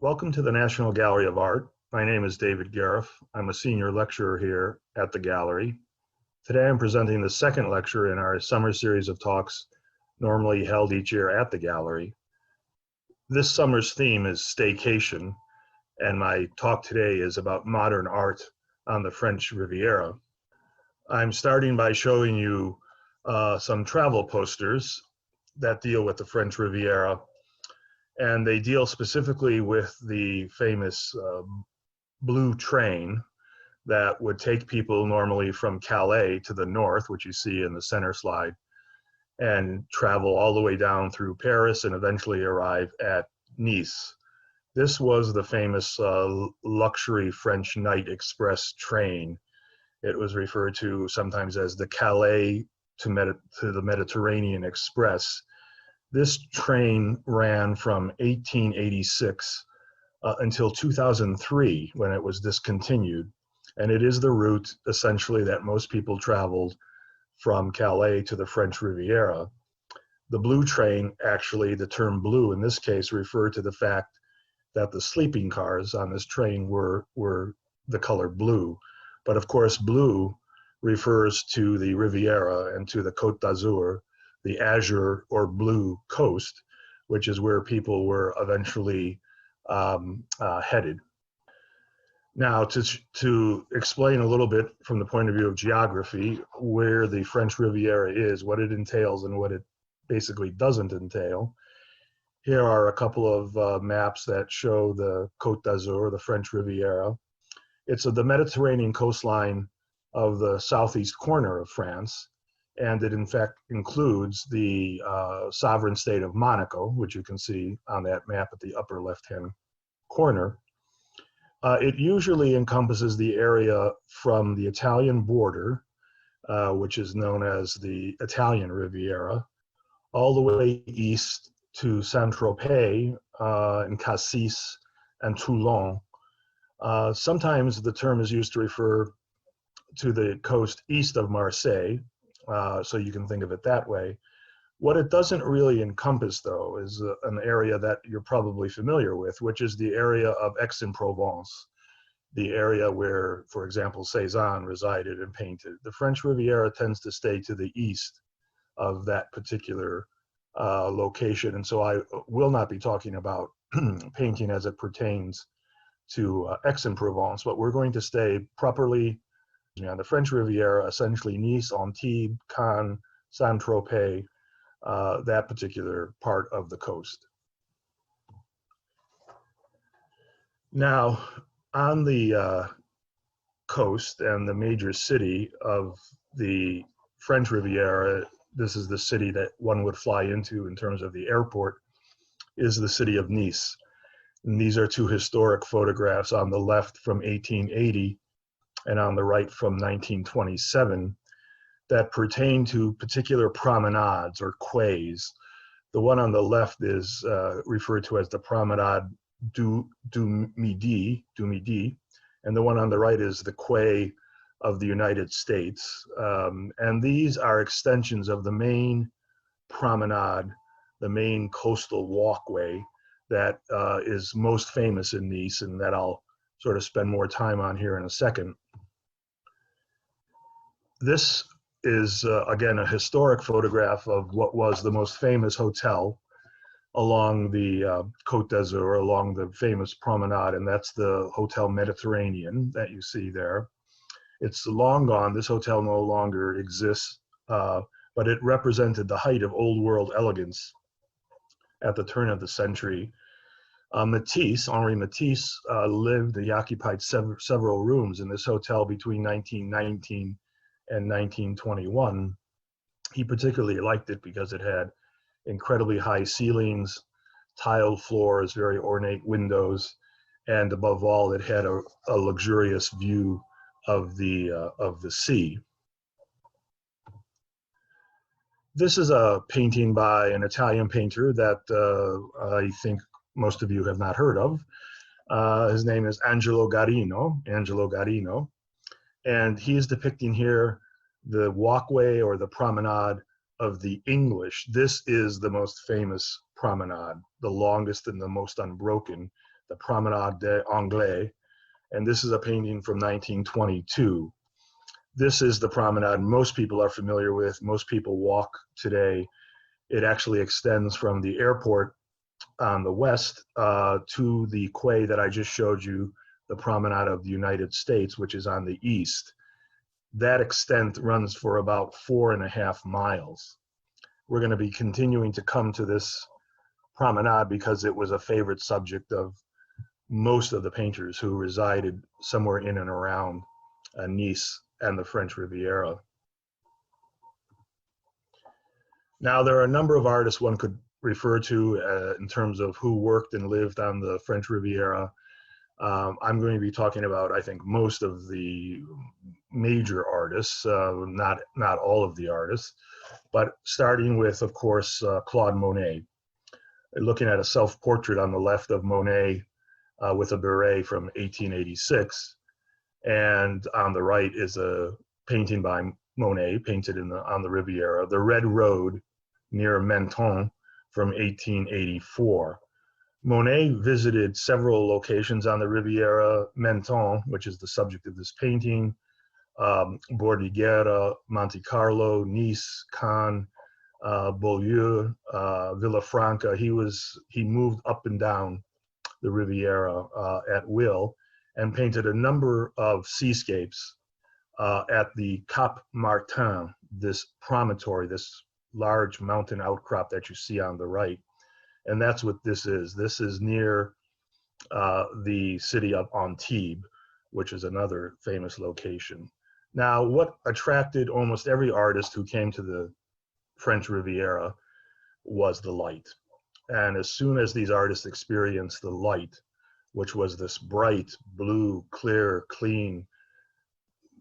Welcome to the National Gallery of Art. My name is David Gariff. I'm a senior lecturer here at the gallery. Today I'm presenting the second lecture in our summer series of talks normally held each year at the gallery. This summer's theme is staycation, and my talk today is about modern art on the French Riviera. I'm starting by showing you some travel posters that deal with the French Riviera, and they deal specifically with the famous blue train that would take people normally from Calais to the north, which you see in the center slide, and travel all the way down through Paris and eventually arrive at Nice. This was the famous luxury French night express train. It was referred to sometimes as the Calais to the Mediterranean Express. This train ran from 1886 until 2003 when it was discontinued. And it is the route essentially that most people traveled from Calais to the French Riviera. The blue train, actually, the term blue in this case referred to the fact that the sleeping cars on this train were the color blue. But of course, blue refers to the Riviera and to the Côte d'Azur, the azure or blue coast, which is where people were eventually headed. Now, to explain a little bit from the point of view of geography, where the French Riviera is, what it entails and what it basically doesn't entail, here are a couple of maps that show the Côte d'Azur, the French Riviera. It's the Mediterranean coastline of the southeast corner of France, and it in fact includes the sovereign state of Monaco, which you can see on that map at the upper left-hand corner. It usually encompasses the area from the Italian border, which is known as the Italian Riviera, all the way east to Saint-Tropez and Cassis and Toulon. Sometimes the term is used to refer to the coast east of Marseille, so you can think of it that way. What it doesn't really encompass, though, is an area that you're probably familiar with, which is the area of Aix-en-Provence, the area where, for example, Cézanne resided and painted. The French Riviera tends to stay to the east of that particular location, and so I will not be talking about painting as it pertains to Aix-en-Provence, but we're going to stay properly on the French Riviera, essentially Nice, Antibes, Cannes, Saint-Tropez, that particular part of the coast. Now, on the coast and the major city of the French Riviera, this is the city that one would fly into in terms of the airport, is the city of Nice. And these are two historic photographs on the left from 1880 and on the right from 1927 that pertain to particular promenades or quays. The one on the left is referred to as the Promenade du Midi, and the one on the right is the Quay of the United States. And these are extensions of the main promenade, the main coastal walkway that is most famous in Nice, and that I'll sort of spend more time on here in a second. This is, again, a historic photograph of what was the most famous hotel along the Côte d'Azur, along the famous promenade, and that's the Hotel Mediterranean that you see there. It's long gone. This hotel no longer exists, but it represented the height of old world elegance at the turn of the century. Matisse, Henri Matisse, lived, he occupied several rooms in this hotel between 1919 and 1921. He particularly liked it because it had incredibly high ceilings, tiled floors, very ornate windows, and above all, it had a luxurious view of the sea. This is a painting by an Italian painter that I think most of you have not heard of. His name is Angelo Garino, and he is depicting here the walkway or the promenade of the English. This is the most famous promenade, the longest and the most unbroken. the Promenade des Anglais, and this is a painting from 1922. This is the promenade most people are familiar with. Most people walk today. It actually extends from the airport on the west to the quay that I just showed you, the Promenade of the United States, which is on the east. That extent runs for about 4.5 miles. We're going to be continuing to come to this promenade because it was a favorite subject of most of the painters who resided somewhere in and around Nice and the French Riviera. Now, there are a number of artists one could refer to in terms of who worked and lived on the French Riviera. I'm going to be talking about, I think, most of the major artists, not all of the artists, but starting with, of course, Claude Monet. Looking at a self-portrait on the left of Monet with a beret from 1886, and on the right is a painting by Monet, painted on the Riviera, The Red Road near Menton from 1884. Monet visited several locations on the Riviera, Menton, which is the subject of this painting, Bordighera, Monte Carlo, Nice, Cannes, Beaulieu, Villafranca. He moved up and down the Riviera at will and painted a number of seascapes at the Cap Martin, this promontory, this large mountain outcrop that you see on the right. And that's what this is. This is near the city of Antibes, which is another famous location. Now, what attracted almost every artist who came to the French Riviera was the light. And as soon as these artists experienced the light, which was this bright, blue, clear, clean,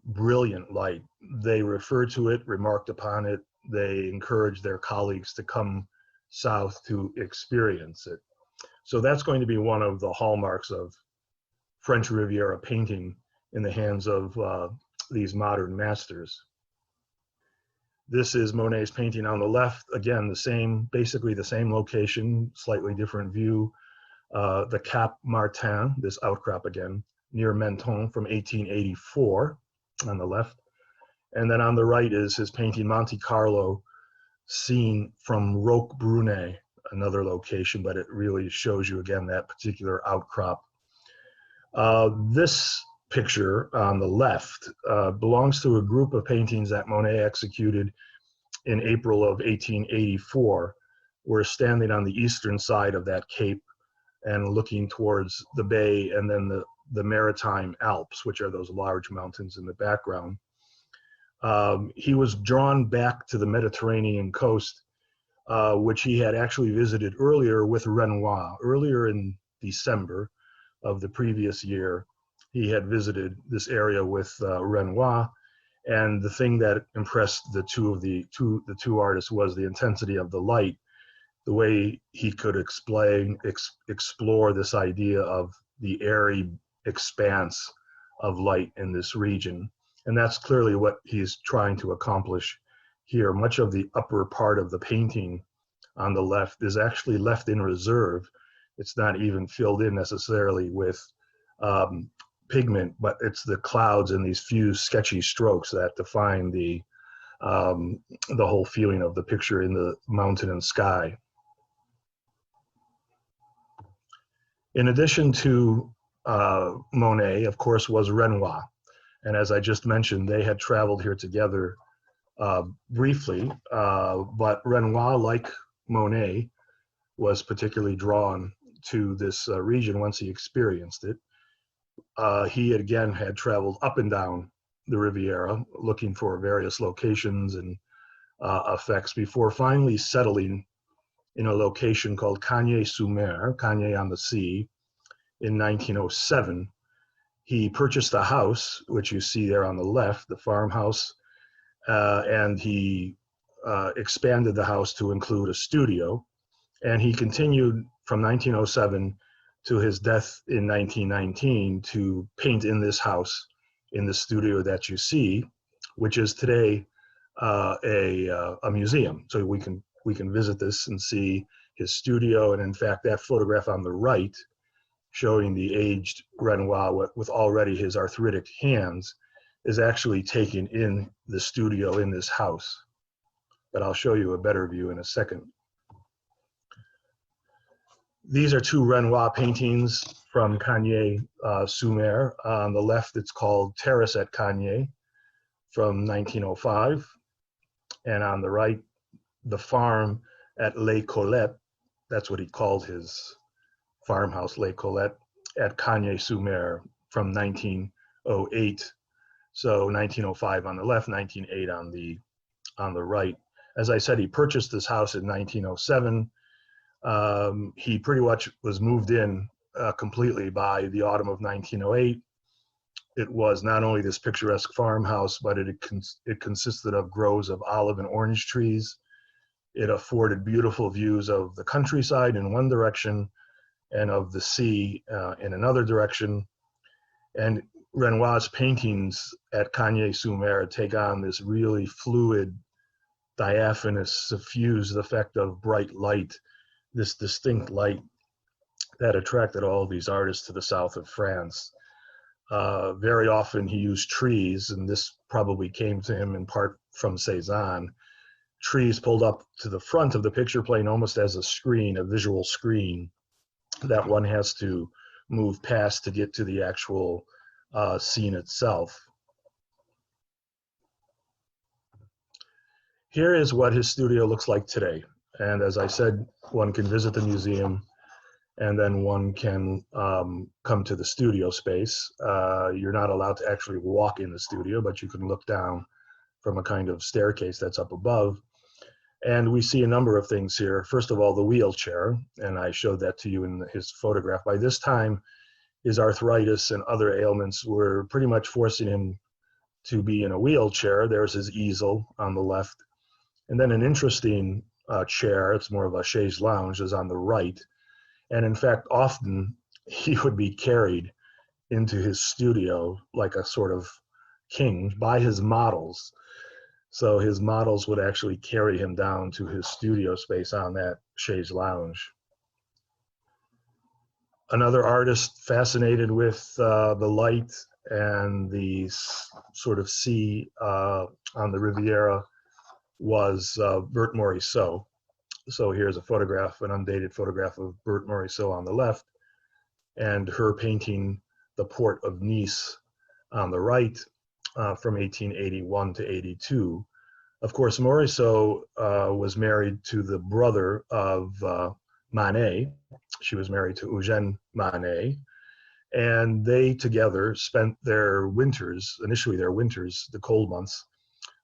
brilliant light, they referred to it, remarked upon it, they encouraged their colleagues to come south to experience it. So that's going to be one of the hallmarks of French Riviera painting in the hands of these modern masters. This is Monet's painting on the left. Again, basically the same location, slightly different view. The Cap Martin, this outcrop again, near Menton from 1884 on the left. And then on the right is his painting Monte Carlo, seen from Roquebrune, another location, but it really shows you again that particular outcrop. This picture on the left belongs to a group of paintings that Monet executed in April of 1884. We're standing on the eastern side of that cape and looking towards the bay and then the Maritime Alps, which are those large mountains in the background. He was drawn back to the Mediterranean coast, which he had actually visited earlier with Renoir. Earlier in December of the previous year, he had visited this area with Renoir, and the thing that impressed the two artists was the intensity of the light, the way he could explore this idea of the airy expanse of light in this region. And that's clearly what he's trying to accomplish here. Much of the upper part of the painting on the left is actually left in reserve. It's not even filled in necessarily with pigment, but it's the clouds and these few sketchy strokes that define the whole feeling of the picture in the mountain and sky. In addition to Monet, of course, was Renoir. And as I just mentioned, they had traveled here together briefly, but Renoir, like Monet, was particularly drawn to this region once he experienced it. He again had traveled up and down the Riviera looking for various locations and effects before finally settling in a location called Cagnes-sur-Mer, Cagnes on the Sea, in 1907. He purchased a house, which you see there on the left, the farmhouse, and he expanded the house to include a studio. And he continued from 1907 to his death in 1919 to paint in this house, in the studio that you see, which is today a museum. So we can visit this and see his studio. And in fact, that photograph on the right showing the aged Renoir with already his arthritic hands, is actually taken in the studio in this house. But I'll show you a better view in a second. These are two Renoir paintings from Cagnes-sur-Mer. On the left, it's called Terrace at Cagnes from 1905. And on the right, The Farm at Les Colettes. That's what he called his farmhouse, Les Colettes, at Cagnes-sur-Mer from 1908. So 1905 on the left, 1908 on the right. As I said, he purchased this house in 1907. He pretty much was moved in completely by the autumn of 1908. It was not only this picturesque farmhouse, but it consisted of groves of olive and orange trees. It afforded beautiful views of the countryside in one direction and of the sea in another direction. And Renoir's paintings at Cagnes-sur-Mer take on this really fluid, diaphanous, suffused effect of bright light, this distinct light that attracted all these artists to the south of France. Very often he used trees, and this probably came to him in part from Cézanne. Trees pulled up to the front of the picture plane almost as a screen, a visual screen that one has to move past to get to the actual scene itself. Here is what his studio looks like today. And as I said, one can visit the museum and then one can come to the studio space. You're not allowed to actually walk in the studio, but you can look down from a kind of staircase that's up above. And we see a number of things here. First of all, the wheelchair, and I showed that to you in his photograph. By this time, his arthritis and other ailments were pretty much forcing him to be in a wheelchair. There's his easel on the left. And then an interesting chair, it's more of a chaise lounge, is on the right. And in fact, often he would be carried into his studio like a sort of king by his models. So his models would actually carry him down to his studio space on that chaise lounge. Another artist fascinated with the light and the sort of sea on the Riviera was Berthe Morisot. So here's a photograph, an undated photograph of Berthe Morisot on the left, and her painting The Port of Nice on the right from 1881 to 82. Of course, Morisot was married to the brother of Manet. She was married to Eugène Manet, and they together spent their winters, initially their winters, the cold months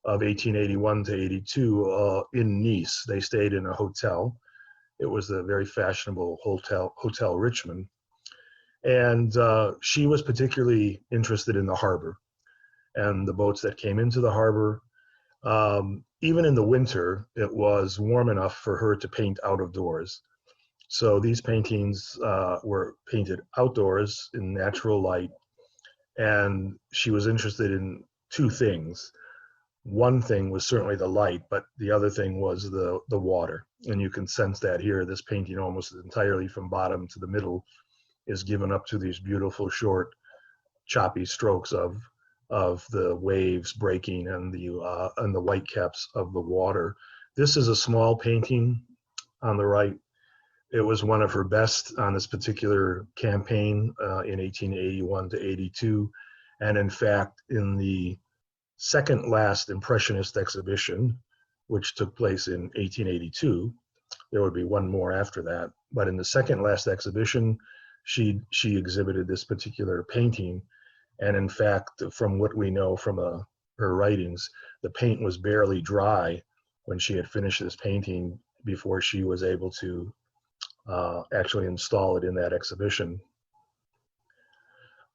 of 1881 to 82 in Nice. They stayed in a hotel. It was the very fashionable Hotel Richmond. And she was particularly interested in the harbor and the boats that came into the harbor. Even in the winter, it was warm enough for her to paint out of doors. So these paintings were painted outdoors in natural light. And she was interested in two things. One thing was certainly the light, but the other thing was the water. And you can sense that here. This painting almost entirely from bottom to the middle is given up to these beautiful, short, choppy strokes of the waves breaking and the white caps of the water. This is a small painting on the right. It was one of her best on this particular campaign in 1881 to 82. And in fact, in the second last Impressionist exhibition, which took place in 1882, there would be one more after that. But in the second last exhibition, she exhibited this particular painting. And in fact, from what we know from her writings, the paint was barely dry when she had finished this painting before she was able to actually install it in that exhibition.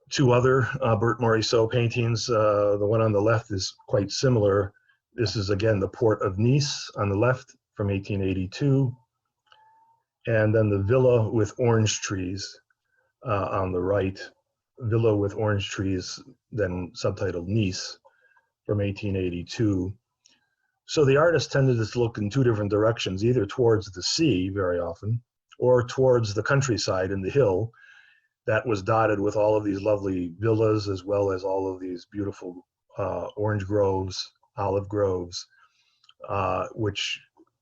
Two other Berthe Morisot paintings. The one on the left is quite similar. This is again the Port of Nice on the left from 1882. And then the Villa with Orange Trees on the right. Villa with Orange Trees, then subtitled Nice from 1882. So the artist tended to look in two different directions, either towards the sea very often, or towards the countryside and the hill. that was dotted with all of these lovely villas, as well as all of these beautiful orange groves, olive groves, which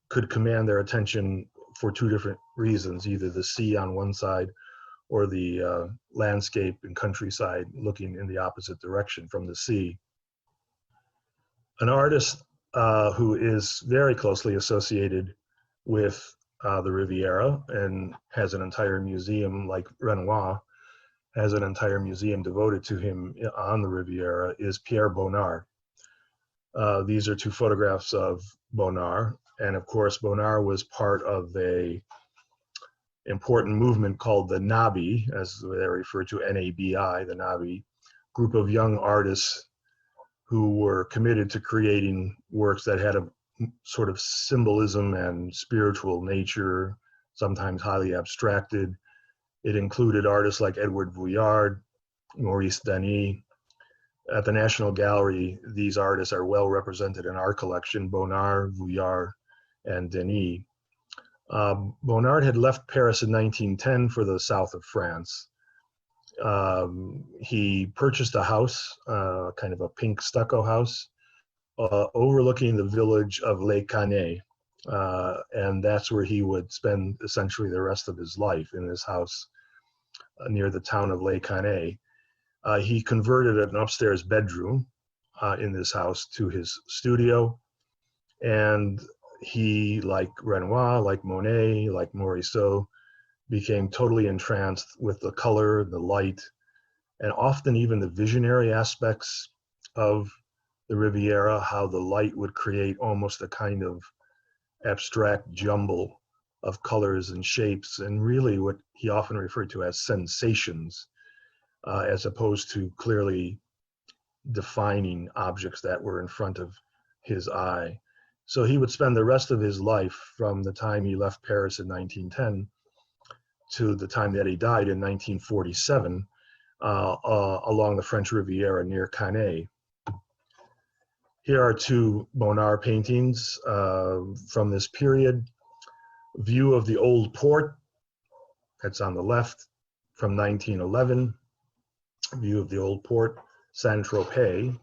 could command their attention for two different reasons, either the sea on one side or the landscape and countryside looking in the opposite direction from the sea. An artist who is very closely associated with the Riviera and has an entire museum, like Renoir has an entire museum devoted to him on the Riviera, is Pierre Bonnard. These are two photographs of Bonnard, and of course Bonnard was part of a important movement called the NABI, as they refer to, NABI, the NABI, group of young artists who were committed to creating works that had a sort of symbolism and spiritual nature, sometimes highly abstracted. It included artists like Edward Vuillard, Maurice Denis. At the National Gallery, these artists are well represented in our collection: Bonnard, Vuillard, and Denis. Bonnard had left Paris in 1910 for the south of France. He purchased a house, kind of a pink stucco house, overlooking the village of Les Canets. And that's where he would spend essentially the rest of his life, in this house near the town of Les Canets. He converted an upstairs bedroom in this house to his studio, and he, like Renoir, like Monet, like Morisot, became totally entranced with the color, the light, and often even the visionary aspects of the Riviera, how the light would create almost a kind of abstract jumble of colors and shapes, and really what he often referred to as sensations, as opposed to clearly defining objects that were in front of his eye. So he would spend the rest of his life, from the time he left Paris in 1910 to the time that he died in 1947, along the French Riviera near Cannes. Here are two Bonnard paintings from this period. View of the Old Port, that's on the left, from 1911. View of the Old Port, Saint-Tropez.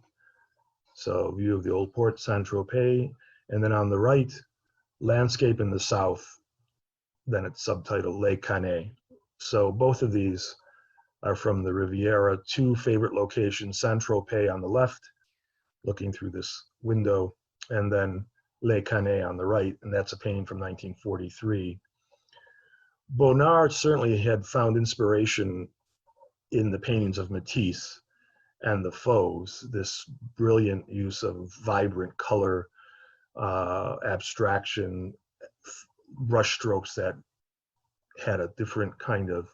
So view of the Old Port, Saint-Tropez. And then on the right, Landscape in the South, then it's subtitled Les Canets. So both of these are from the Riviera, two favorite locations: Saint-Tropez on the left, looking through this window, and then Les Canets on the right, and that's a painting from 1943. Bonnard certainly had found inspiration in the paintings of Matisse and the Fauves, this brilliant use of vibrant color, abstraction, brush strokes that had a different kind of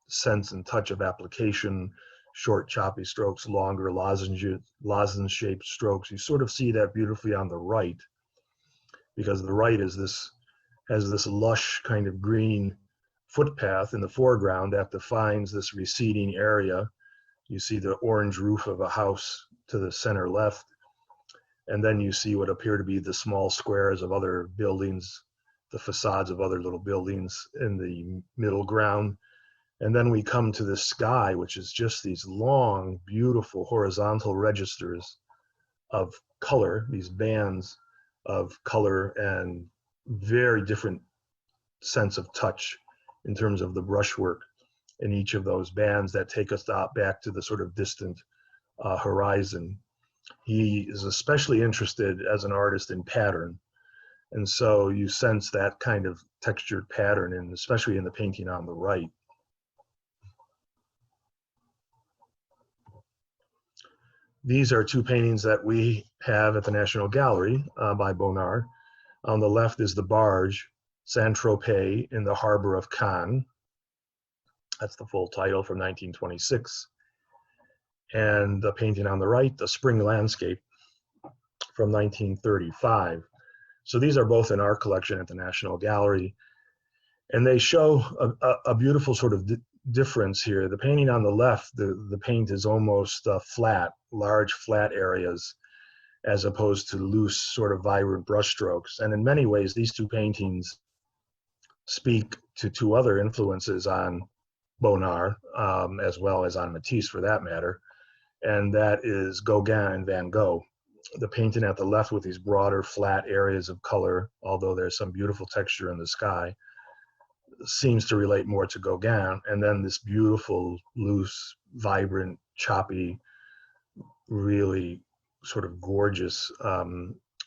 sense and touch of application, short choppy strokes, longer lozenge-shaped strokes. You sort of see that beautifully on the right, because the right is has this lush kind of green footpath in the foreground that defines this receding area. You see the orange roof of a house to the center left, and then you see what appear to be the small squares of other buildings, the facades of other little buildings in the middle ground. And then we come to the sky, which is just these long, beautiful horizontal registers of color, these bands of color, and very different sense of touch in terms of the brushwork in each of those bands that take us back to the sort of distant horizon. He is especially interested as an artist in pattern. And so you sense that kind of textured pattern, and especially in the painting on the right. These are two paintings that we have at the National Gallery by Bonnard. On the left is the barge, Saint-Tropez in the harbor of Cannes. That's the full title, from 1926. And the painting on the right, the spring landscape, from 1935. So these are both in our collection at the National Gallery. And they show a beautiful sort of difference here. The painting on the left, the paint is almost flat, large flat areas, as opposed to loose, sort of vibrant brushstrokes. And in many ways, these two paintings speak to two other influences on Bonnard, as well as on Matisse for that matter, and that is Gauguin and Van Gogh. The painting at the left with these broader, flat areas of color, although there's some beautiful texture in the sky, seems to relate more to Gauguin, and then this beautiful, loose, vibrant, choppy, really sort of gorgeous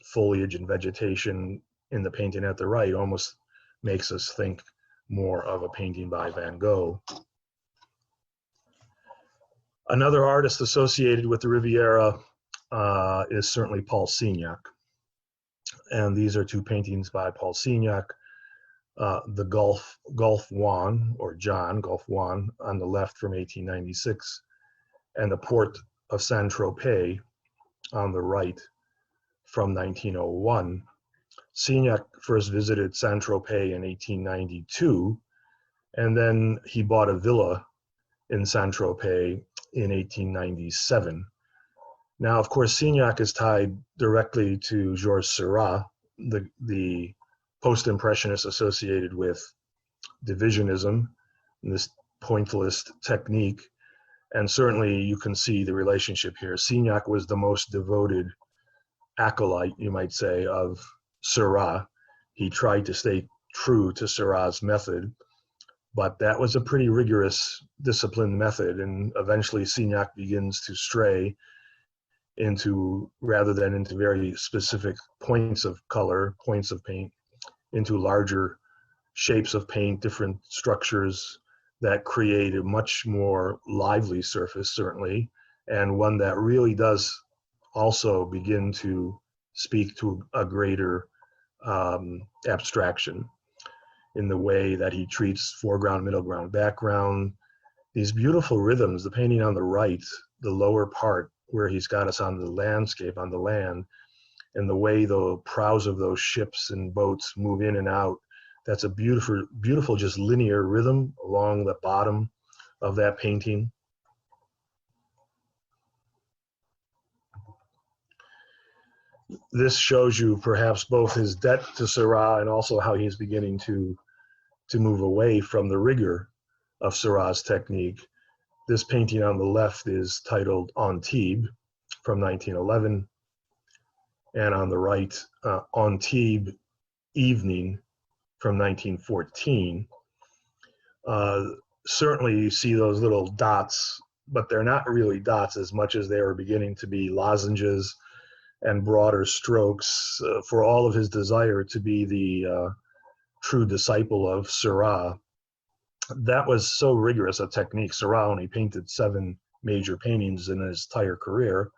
foliage and vegetation in the painting at the right almost makes us think more of a painting by Van Gogh. Another artist associated with the Riviera is certainly Paul Signac. And these are two paintings by Paul Signac. The Gulf Juan, or John Gulf Juan, on the left from 1896, and the Port of Saint-Tropez on the right from 1901. Signac first visited Saint-Tropez in 1892, and then he bought a villa in Saint-Tropez in 1897. Now, of course, Signac is tied directly to Georges Seurat, the post-impressionist associated with divisionism, this pointillist technique, and certainly you can see the relationship here. Signac was the most devoted acolyte, you might say, of Seurat. He tried to stay true to Seurat's method, but that was a pretty rigorous, disciplined method, and eventually Signac begins to stray into, rather than into very specific points of color, points of paint, into larger shapes of paint, different structures that create a much more lively surface, certainly, and one that really does also begin to speak to a greater abstraction in the way that he treats foreground, middle ground, background. These beautiful rhythms, the painting on the right, the lower part where he's got us on the landscape, on the land, and the way the prows of those ships and boats move in and out, that's a beautiful, beautiful, just linear rhythm along the bottom of that painting. This shows you perhaps both his debt to Seurat and also how he's beginning to move away from the rigor of Seurat's technique. This painting on the left is titled Antibes from 1911, and on the right, Antibes Evening from 1914. Certainly you see those little dots, but they're not really dots as much as they are beginning to be lozenges and broader strokes for all of his desire to be the true disciple of Seurat. That was so rigorous a technique. Seurat only painted 7 major paintings in his entire career.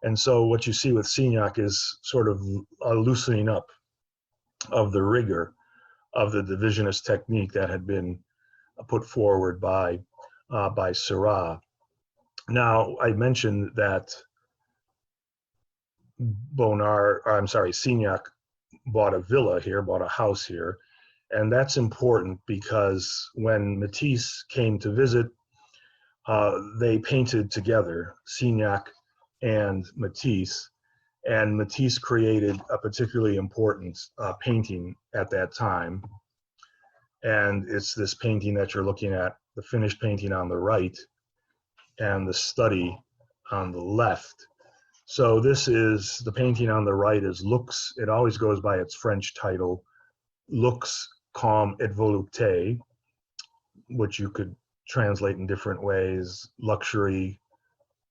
And so what you see with Signac is sort of a loosening up of the rigor of the divisionist technique that had been put forward by Seurat. Now, I mentioned that Signac bought a villa here, bought a house here, and that's important because when Matisse came to visit, they painted together, Signac and Matisse created a particularly important painting at that time, and it's this painting that you're looking at, the finished painting on the right, and the study on the left. So this is, the painting on the right is Lux, it always goes by its French title, Lux Calme et Volupté, which you could translate in different ways: luxury,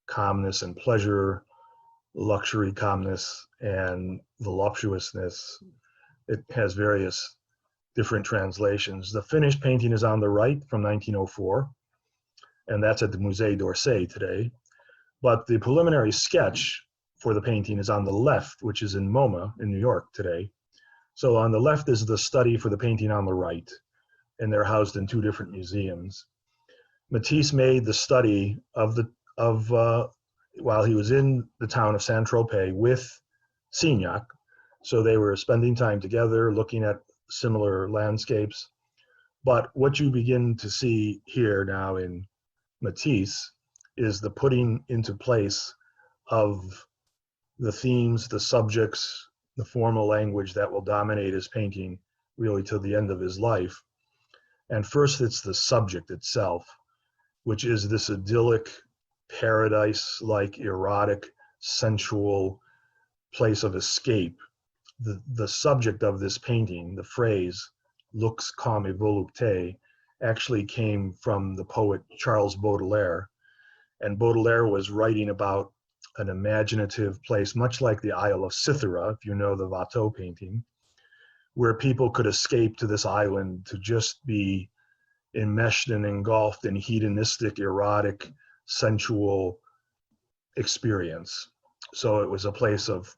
calmness and pleasure, luxury, calmness, and voluptuousness. It has various different translations. The finished painting is on the right from 1904, and that's at the Musée d'Orsay today. But the preliminary sketch for the painting is on the left, which is in MoMA in New York today. So on the left is the study for the painting on the right, and they're housed in 2 different museums. Matisse made the study while he was in the town of Saint-Tropez with Signac. So they were spending time together, looking at similar landscapes. But what you begin to see here now in Matisse is the putting into place of the themes, the subjects, the formal language that will dominate his painting really till the end of his life. And first, it's the subject itself, which is this idyllic, paradise-like, erotic, sensual place of escape. The subject of this painting, the phrase, lux comme volupté, actually came from the poet Charles Baudelaire. And Baudelaire was writing about an imaginative place, much like the Isle of Cythera, if you know the Watteau painting, where people could escape to this island to just be enmeshed and engulfed in hedonistic, erotic, sensual experience. So it was a place of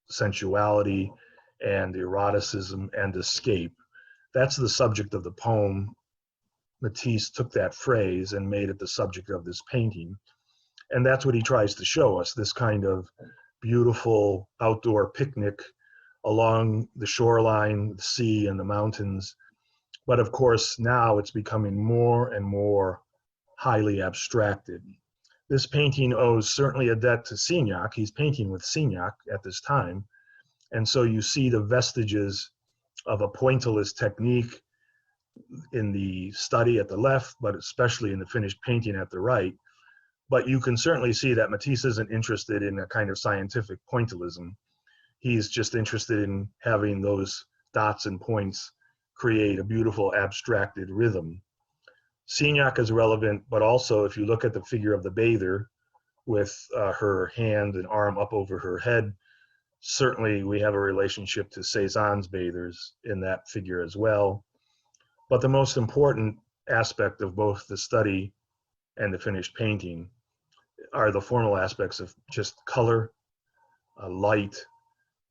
sensuality and eroticism and escape. That's the subject of the poem. Matisse took that phrase and made it the subject of this painting. And that's what he tries to show us, this kind of beautiful outdoor picnic along the shoreline, the sea, and the mountains. But of course, now it's becoming more and more highly abstracted. This painting owes certainly a debt to Signac. He's painting with Signac at this time. And so you see the vestiges of a pointillist technique in the study at the left, but especially in the finished painting at the right. But you can certainly see that Matisse isn't interested in a kind of scientific pointillism. He's just interested in having those dots and points create a beautiful abstracted rhythm. Signac is relevant, but also if you look at the figure of the bather with her hand and arm up over her head, certainly we have a relationship to Cézanne's bathers in that figure as well. But the most important aspect of both the study and the finished painting are the formal aspects of just color, light,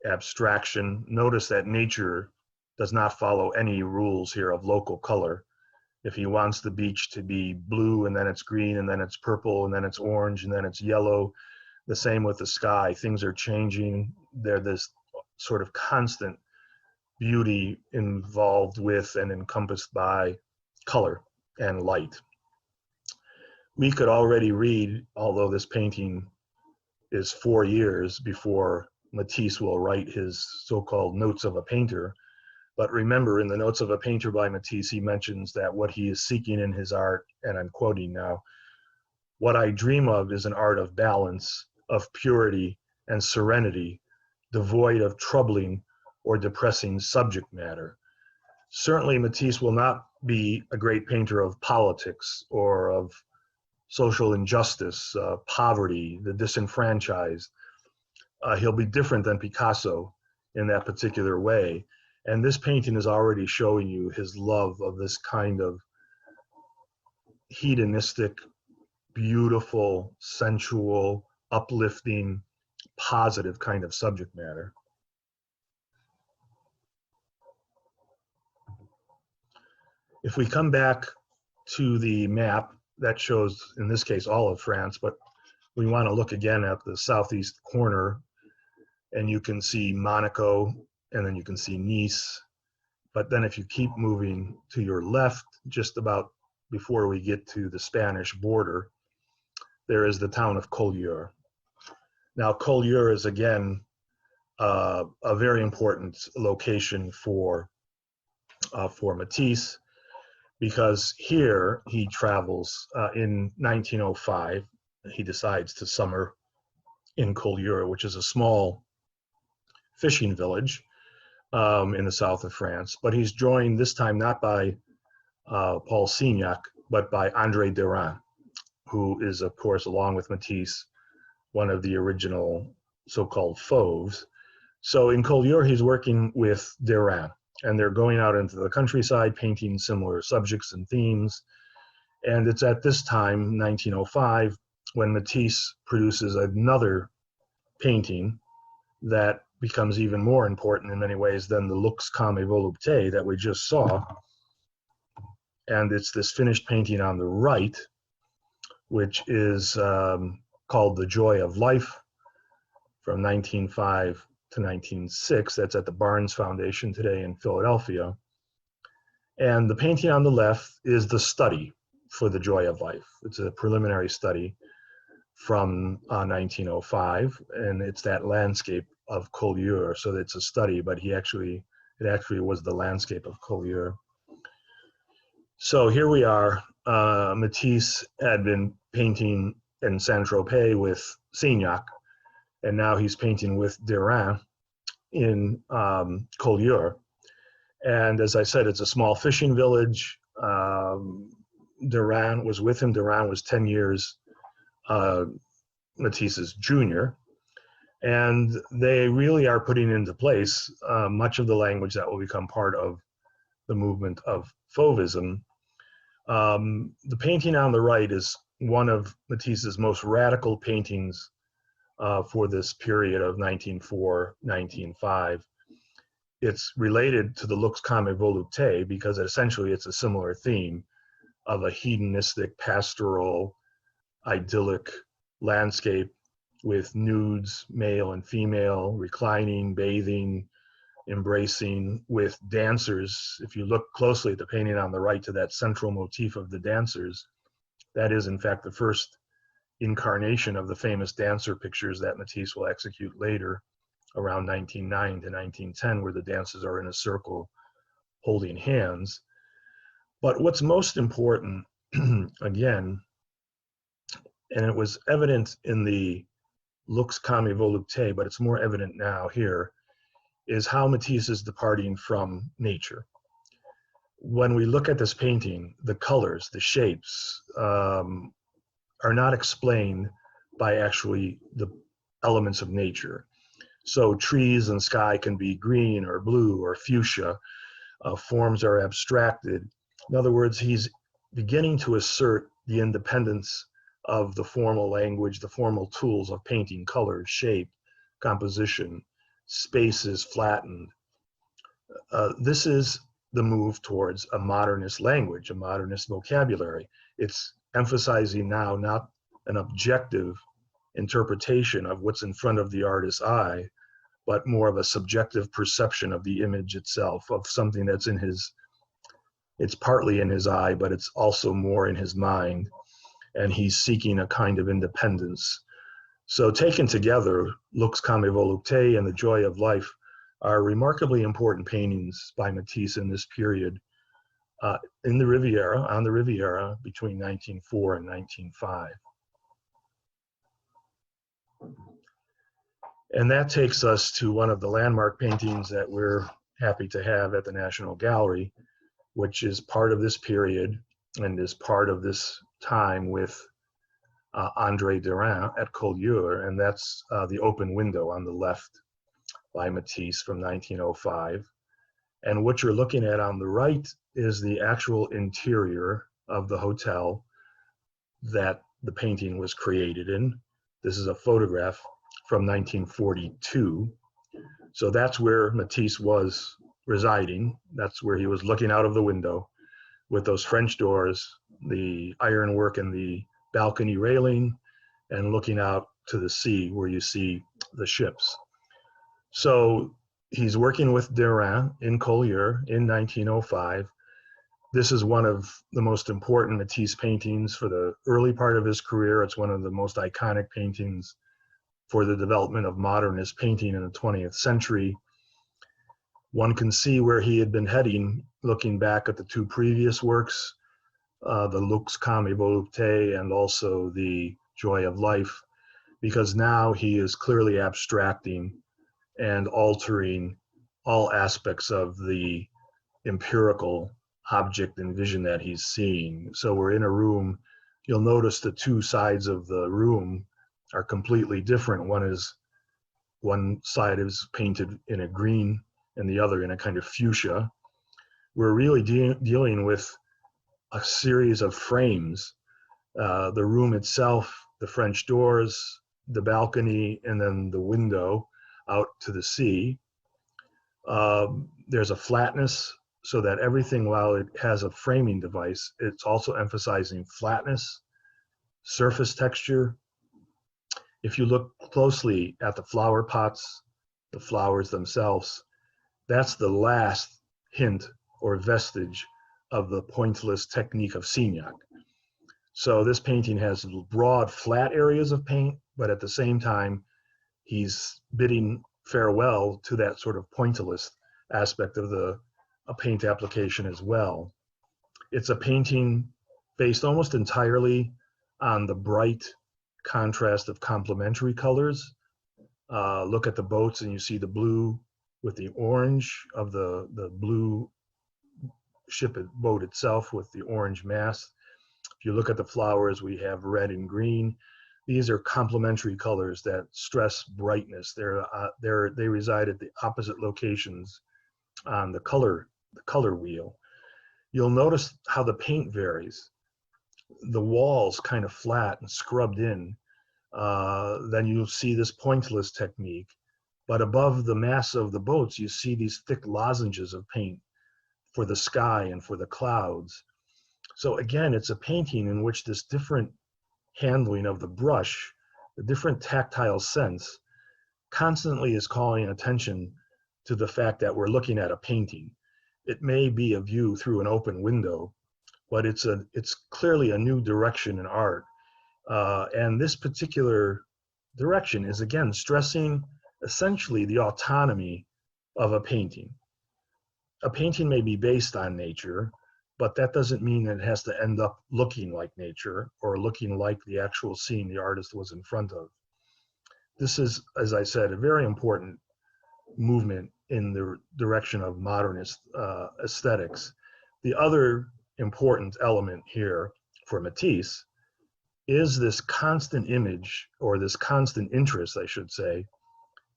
abstraction. Notice that nature does not follow any rules here of local color. If he wants the beach to be blue and then it's green and then it's purple and then it's orange and then it's yellow, the same with the sky. Things are changing. There's this sort of constant beauty involved with and encompassed by color and light. We could already read, although this painting is 4 years before Matisse will write his so-called Notes of a Painter. But remember, in the Notes of a Painter by Matisse, he mentions that what he is seeking in his art, and I'm quoting now, "What I dream of is an art of balance, of purity and serenity, devoid of troubling or depressing subject matter." Certainly, Matisse will not be a great painter of politics or of social injustice, poverty, the disenfranchised. He'll be different than Picasso in that particular way. And this painting is already showing you his love of this kind of hedonistic, beautiful, sensual, uplifting, positive kind of subject matter. If we come back to the map, that shows, in this case, all of France, but we want to look again at the southeast corner, and you can see Monaco, and then you can see Nice. But then if you keep moving to your left, just about before we get to the Spanish border, there is the town of Collioure. Now, Collioure is, again, a very important location for Matisse, because here he travels in 1905. He decides to summer in Collioure, which is a small fishing village in the south of France. But he's joined this time not by Paul Signac, but by André Derain, who is, of course, along with Matisse, one of the original so-called fauves. So in Collioure, he's working with Derain, and they're going out into the countryside, painting similar subjects and themes. And it's at this time, 1905, when Matisse produces another painting that becomes even more important in many ways than the Lux comme volupté that we just saw. And it's this finished painting on the right, which is called The Joy of Life, from 1905 to 1906. That's at the Barnes Foundation today in Philadelphia. And the painting on the left is the study for The Joy of Life. It's a preliminary study from 1905, and it's that landscape of Collioure. So it's a study, but it actually was the landscape of Collioure. So here we are. Matisse had been painting in Saint-Tropez with Signac, and now he's painting with Derain in Collioure. And as I said, it's a small fishing village. Derain was with him. Derain was 10 years Matisse's junior. And they really are putting into place much of the language that will become part of the movement of Fauvism. The painting on the right is one of Matisse's most radical paintings for this period of 1904-1905. It's related to the Lux comme volupté because essentially it's a similar theme of a hedonistic, pastoral, idyllic landscape with nudes, male and female, reclining, bathing, embracing, with dancers. If you look closely at the painting on the right to that central motif of the dancers, that is in fact the first incarnation of the famous dancer pictures that Matisse will execute later, around 1909 to 1910, where the dancers are in a circle holding hands. But what's most important, again, and it was evident in the Lux comme volupté, but it's more evident now here, is how Matisse is departing from nature. When we look at this painting, the colors, the shapes, are not explained by actually the elements of nature. So trees and sky can be green or blue or fuchsia. Forms are abstracted. In other words, he's beginning to assert the independence of the formal language, the formal tools of painting, color, shape, composition, spaces flattened. This is the move towards a modernist language, a modernist vocabulary. It's emphasizing now not an objective interpretation of what's in front of the artist's eye, but more of a subjective perception of the image itself, of something that's in his, it's partly in his eye, but it's also more in his mind. And he's seeking a kind of independence. So taken together, Lux comme volupté and The Joy of Life are remarkably important paintings by Matisse in this period in the Riviera, on the Riviera, between 1904 and 1905. And that takes us to one of the landmark paintings that we're happy to have at the National Gallery, which is part of this period and is part of this time with André Derain at Collioure, and that's The Open Window on the left by Matisse from 1905. And what you're looking at on the right is the actual interior of the hotel that the painting was created in. This is a photograph from 1942. So that's where Matisse was residing. That's where he was looking out of the window with those French doors, the ironwork and the balcony railing, and looking out to the sea where you see the ships. So he's working with Derain in Collioure in 1905. This is one of the most important Matisse paintings for the early part of his career. It's one of the most iconic paintings for the development of modernist painting in the 20th century. One can see where he had been heading looking back at the two previous works, the Lux comme volupté and also The Joy of Life, because now he is clearly abstracting and altering all aspects of the empirical object and vision that he's seeing. So we're in a room. You'll notice the two sides of the room are completely different. One side is painted in a green and the other in a kind of fuchsia. We're really dealing with a series of frames. The room itself, the French doors, the balcony, and then the window out to the sea. There's a flatness so that everything, while it has a framing device, it's also emphasizing flatness, surface texture. If you look closely at the flower pots, the flowers themselves, that's the last hint or vestige of the pointillist technique of Signac. So this painting has broad, flat areas of paint, but at the same time, he's bidding farewell to that sort of pointillist aspect of the paint application as well. It's a painting based almost entirely on the bright contrast of complementary colors. Look at the boats and you see the blue with the orange of the blue boat itself with the orange mast. If you look at the flowers, we have red and green. These are complementary colors that stress brightness. They reside at the opposite locations on the color wheel. You'll notice how the paint varies. The walls kind of flat and scrubbed in. Then you'll see this pointillist technique. But above the mass of the boats, you see these thick lozenges of paint for the sky and for the clouds. So again, it's a painting in which this different handling of the brush, the different tactile sense, constantly is calling attention to the fact that we're looking at a painting. It may be a view through an open window, but it's clearly a new direction in art. And this particular direction is, again, stressing essentially the autonomy of a painting. A painting may be based on nature, but that doesn't mean that it has to end up looking like nature or looking like the actual scene the artist was in front of. This is, as I said, a very important movement in the direction of modernist aesthetics. The other important element here for Matisse is this constant image, or this constant interest, I should say,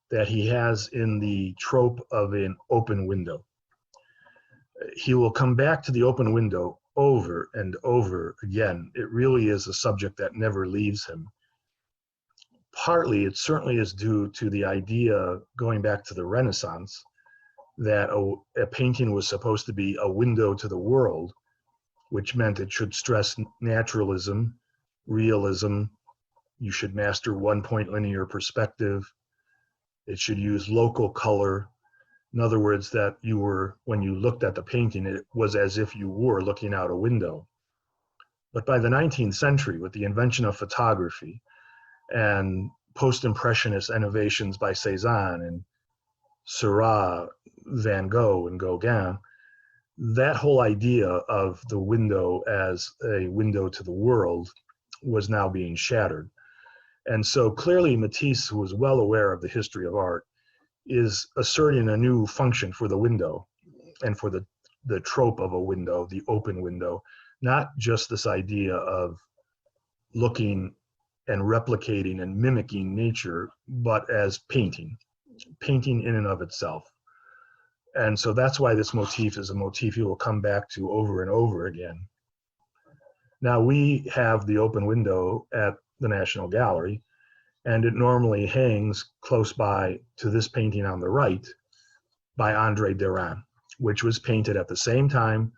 that he has in the trope of an open window. He will come back to the open window over and over again. It really is a subject that never leaves him. Partly, it certainly is due to the idea, going back to the Renaissance, that a painting was supposed to be a window to the world, which meant it should stress naturalism, realism. You should master one-point linear perspective. It should use local color. In other words, that when you looked at the painting, it was as if you were looking out a window. But by the 19th century, with the invention of photography and post-impressionist innovations by Cézanne and Seurat, Van Gogh, and Gauguin, that whole idea of the window as a window to the world was now being shattered. And so clearly Matisse, who was well aware of the history of art, is asserting a new function for the window and for the trope of a window, the open window, not just this idea of looking and replicating and mimicking nature, but as painting in and of itself. And so that's why this motif is a motif you will come back to over and over again. Now, we have the open window at the National Gallery, and it normally hangs close by to this painting on the right by André Derain, which was painted at the same time,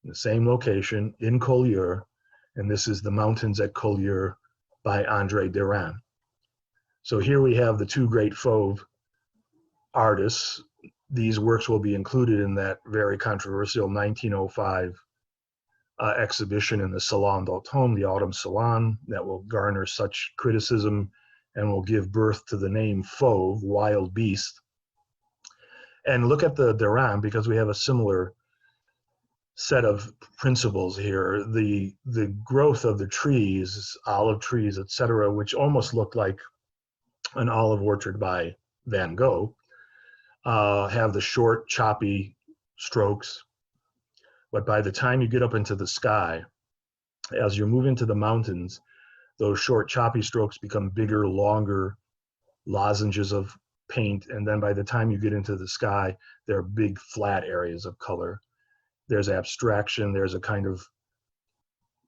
in the same location, in Collioure, and this is The Mountains at Collioure by André Derain. So here we have the two great Fauve artists. These works will be included in that very controversial 1905 exhibition in the Salon d'Automne, the Autumn Salon, that will garner such criticism and will give birth to the name Fauve, wild beast. And look at the Derain, because we have a similar set of principles here. The growth of the trees, olive trees, etc., which almost look like an olive orchard by Van Gogh, have the short, choppy strokes. But by the time you get up into the sky, as you're moving to the mountains, those short, choppy strokes become bigger, longer lozenges of paint. And then by the time you get into the sky, there are big, flat areas of color. There's abstraction. There's a kind of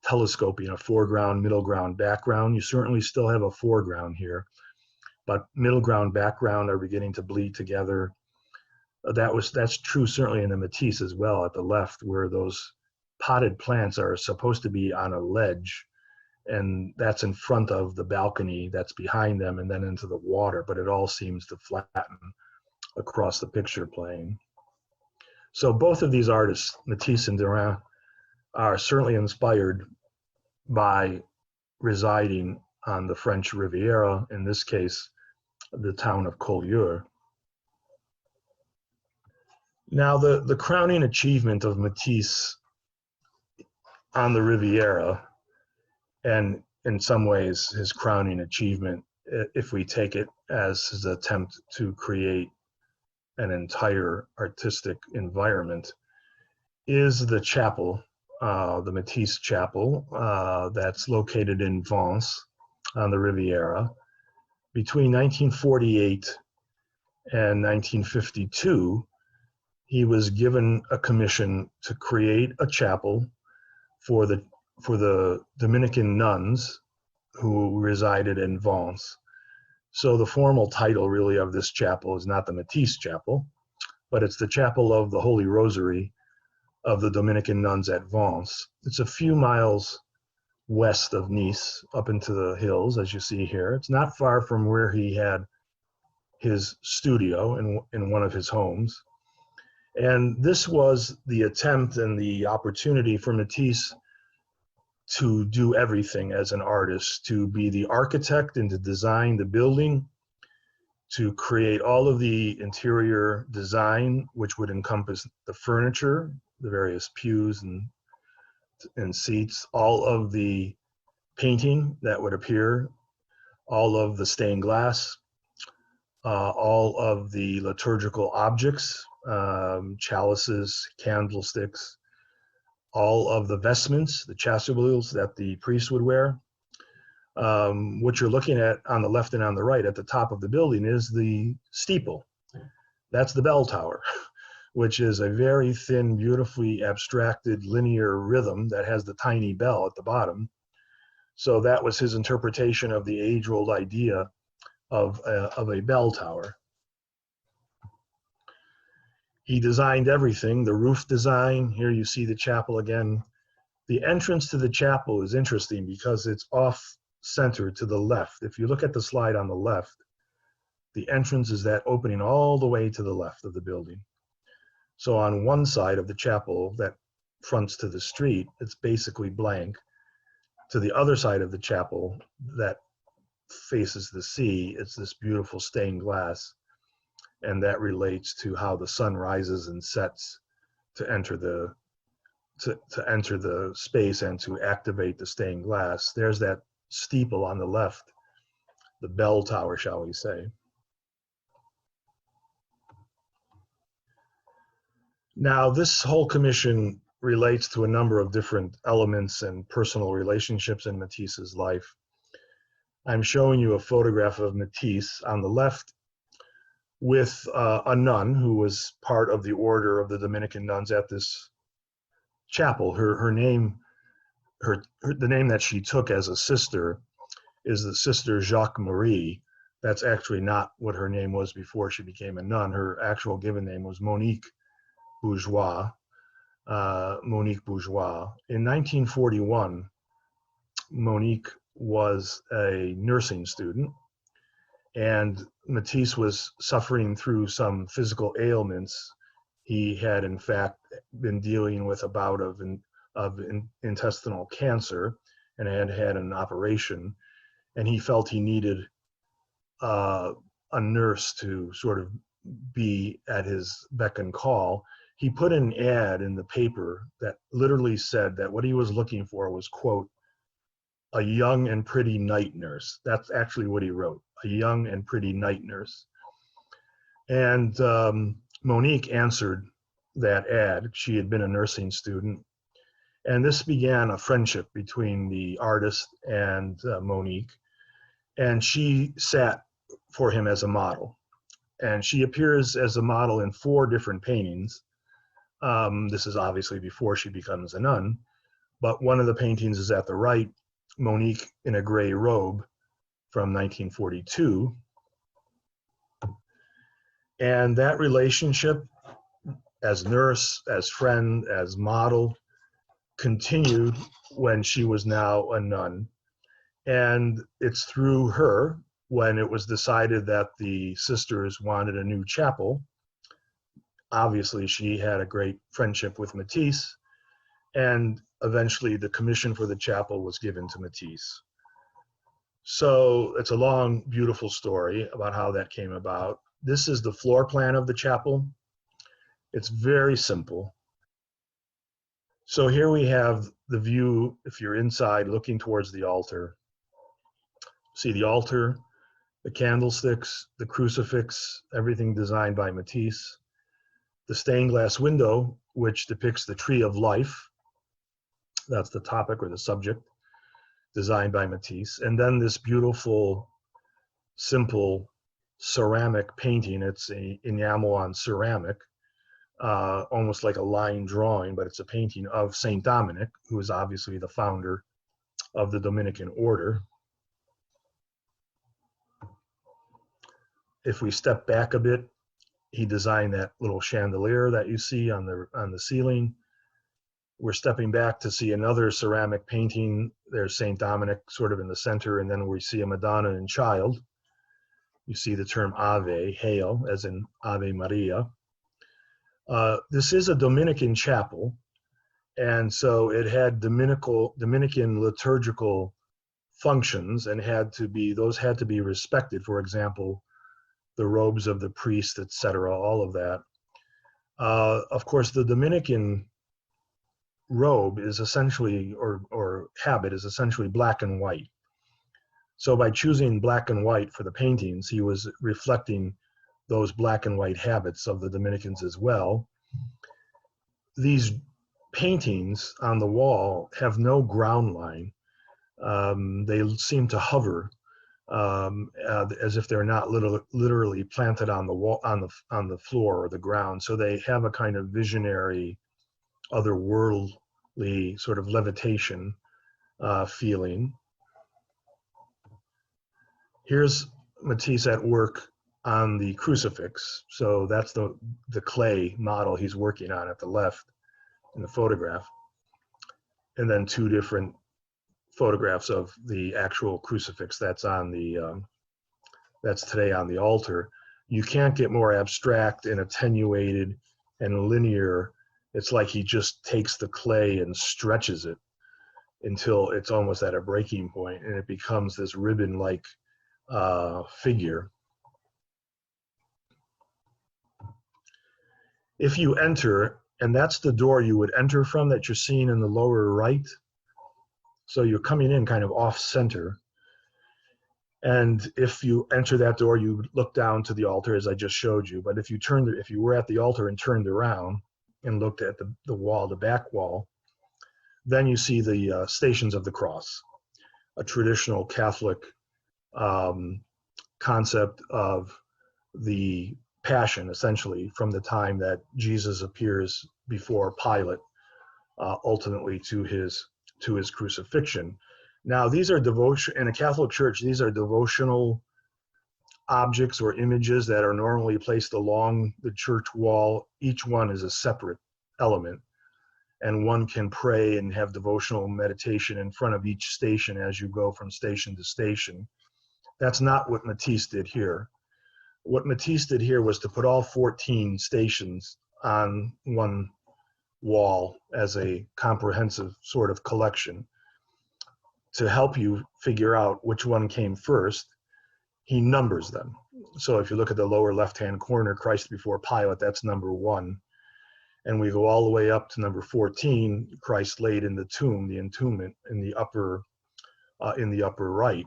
telescoping, a foreground, middle ground, background. You certainly still have a foreground here, but middle ground, background are beginning to bleed together. That's true certainly in the Matisse as well at the left, where those potted plants are supposed to be on a ledge, and that's in front of the balcony that's behind them and then into the water, but it all seems to flatten across the picture plane. So both of these artists, Matisse and Derain, are certainly inspired by residing on the French Riviera, in this case, the town of Collioure. Now, the crowning achievement of Matisse on the Riviera, and in some ways his crowning achievement, if we take it as his attempt to create an entire artistic environment, is the chapel, the Matisse Chapel, that's located in Vence on the Riviera. Between 1948 and 1952, he was given a commission to create a chapel for the Dominican nuns who resided in Vence. So the formal title really of this chapel is not the Matisse Chapel, but it's the Chapel of the Holy Rosary of the Dominican nuns at Vence. It's a few miles west of Nice, up into the hills, as you see here. It's not far from where he had his studio in one of his homes. And this was the attempt and the opportunity for Matisse to do everything as an artist, to be the architect and to design the building, to create all of the interior design, which would encompass the furniture, the various pews and seats, all of the painting that would appear, all of the stained glass, all of the liturgical objects, chalices, candlesticks, all of the vestments, the chasubles that the priest would wear. What you're looking at on the left and on the right at the top of the building is the steeple. That's the bell tower, which is a very thin, beautifully abstracted linear rhythm that has the tiny bell at the bottom. So that was his interpretation of the age-old idea of a bell tower. He designed everything, the roof design. Here you see the chapel again. The entrance to the chapel is interesting because it's off center to the left. If you look at the slide on the left, the entrance is that opening all the way to the left of the building. So on one side of the chapel that fronts to the street, it's basically blank. To the other side of the chapel that faces the sea, it's this beautiful stained glass. And that relates to how the sun rises and sets to enter the space and to activate the stained glass. There's that steeple on the left, the bell tower, shall we say. Now, this whole commission relates to a number of different elements and personal relationships in Matisse's life. I'm showing you a photograph of Matisse on the left with a nun who was part of the order of the Dominican nuns at this chapel. The name that she took as a sister is the Sister Jacques Marie. That's actually not what her name was before she became a nun. Her actual given name was Monique Bourgeois. Monique Bourgeois. In 1941, Monique was a nursing student, and Matisse was suffering through some physical ailments. He had, in fact, been dealing with a bout of intestinal cancer and had had an operation, and he felt he needed a nurse to sort of be at his beck and call. He put an ad in the paper that literally said that what he was looking for was, quote, a young and pretty night nurse. That's actually what he wrote, a young and pretty night nurse. And Monique answered that ad. She had been a nursing student. And this began a friendship between the artist and Monique. And she sat for him as a model. And she appears as a model in 4 different paintings. This is obviously before she becomes a nun. But one of the paintings is at the right, Monique in a gray robe from 1942. And that relationship as nurse, as friend, as model continued when she was now a nun. And it's through her, when it was decided that the sisters wanted a new chapel. Obviously, she had a great friendship with Matisse, and eventually the commission for the chapel was given to Matisse. So it's a long, beautiful story about how that came about. This is the floor plan of the chapel. It's very simple. So here we have the view, if you're inside looking towards the altar. See the altar, the candlesticks, the crucifix, everything designed by Matisse. The stained glass window, which depicts the tree of life. That's the topic or the subject, designed by Matisse. And then this beautiful, simple ceramic painting. It's a enamel on ceramic, almost like a line drawing, but it's a painting of Saint Dominic, who is obviously the founder of the Dominican order. If we step back a bit, he designed that little chandelier that you see on the ceiling. We're stepping back to see another ceramic painting. There's Saint Dominic sort of in the center, and then we see a Madonna and Child. You see the term Ave, hail, as in Ave Maria. This is a Dominican chapel, and so it had Dominican liturgical functions, and those had to be respected. For example, the robes of the priest, etc., all of that. Of course, the Dominican robe is essentially, or habit is essentially black and white. So by choosing black and white for the paintings, he was reflecting those black and white habits of the Dominicans as well. These paintings on the wall have no ground line. They seem to hover as if they're not literally planted on the wall, on the floor or the ground. So they have a kind of visionary, otherworldly sort of levitation feeling. Here's Matisse at work on the crucifix. So that's the clay model he's working on at the left in the photograph. And then two different photographs of the actual crucifix that's today on the altar. You can't get more abstract and attenuated and linear. It's like he just takes the clay and stretches it until it's almost at a breaking point, and it becomes this ribbon-like figure. If you enter, and that's the door you would enter from that you're seeing in the lower right. So you're coming in kind of off center. And if you enter that door, you look down to the altar as I just showed you. But if you were at the altar and turned around and looked at the wall, the back wall, then you see the Stations of the Cross, a traditional Catholic concept of the Passion, essentially, from the time that Jesus appears before Pilate, ultimately to his crucifixion. Now, these are devotion in a Catholic church. These are devotional objects or images that are normally placed along the church wall. Each one is a separate element, and one can pray and have devotional meditation in front of each station as you go from station to station. That's not what Matisse did here. What Matisse did here was to put all 14 stations on one wall as a comprehensive sort of collection. To help you figure out which one came first, he numbers them. So if you look at the lower left-hand corner, Christ before Pilate, that's number 1. And we go all the way up to number 14, Christ laid in the tomb, the entombment in the upper right.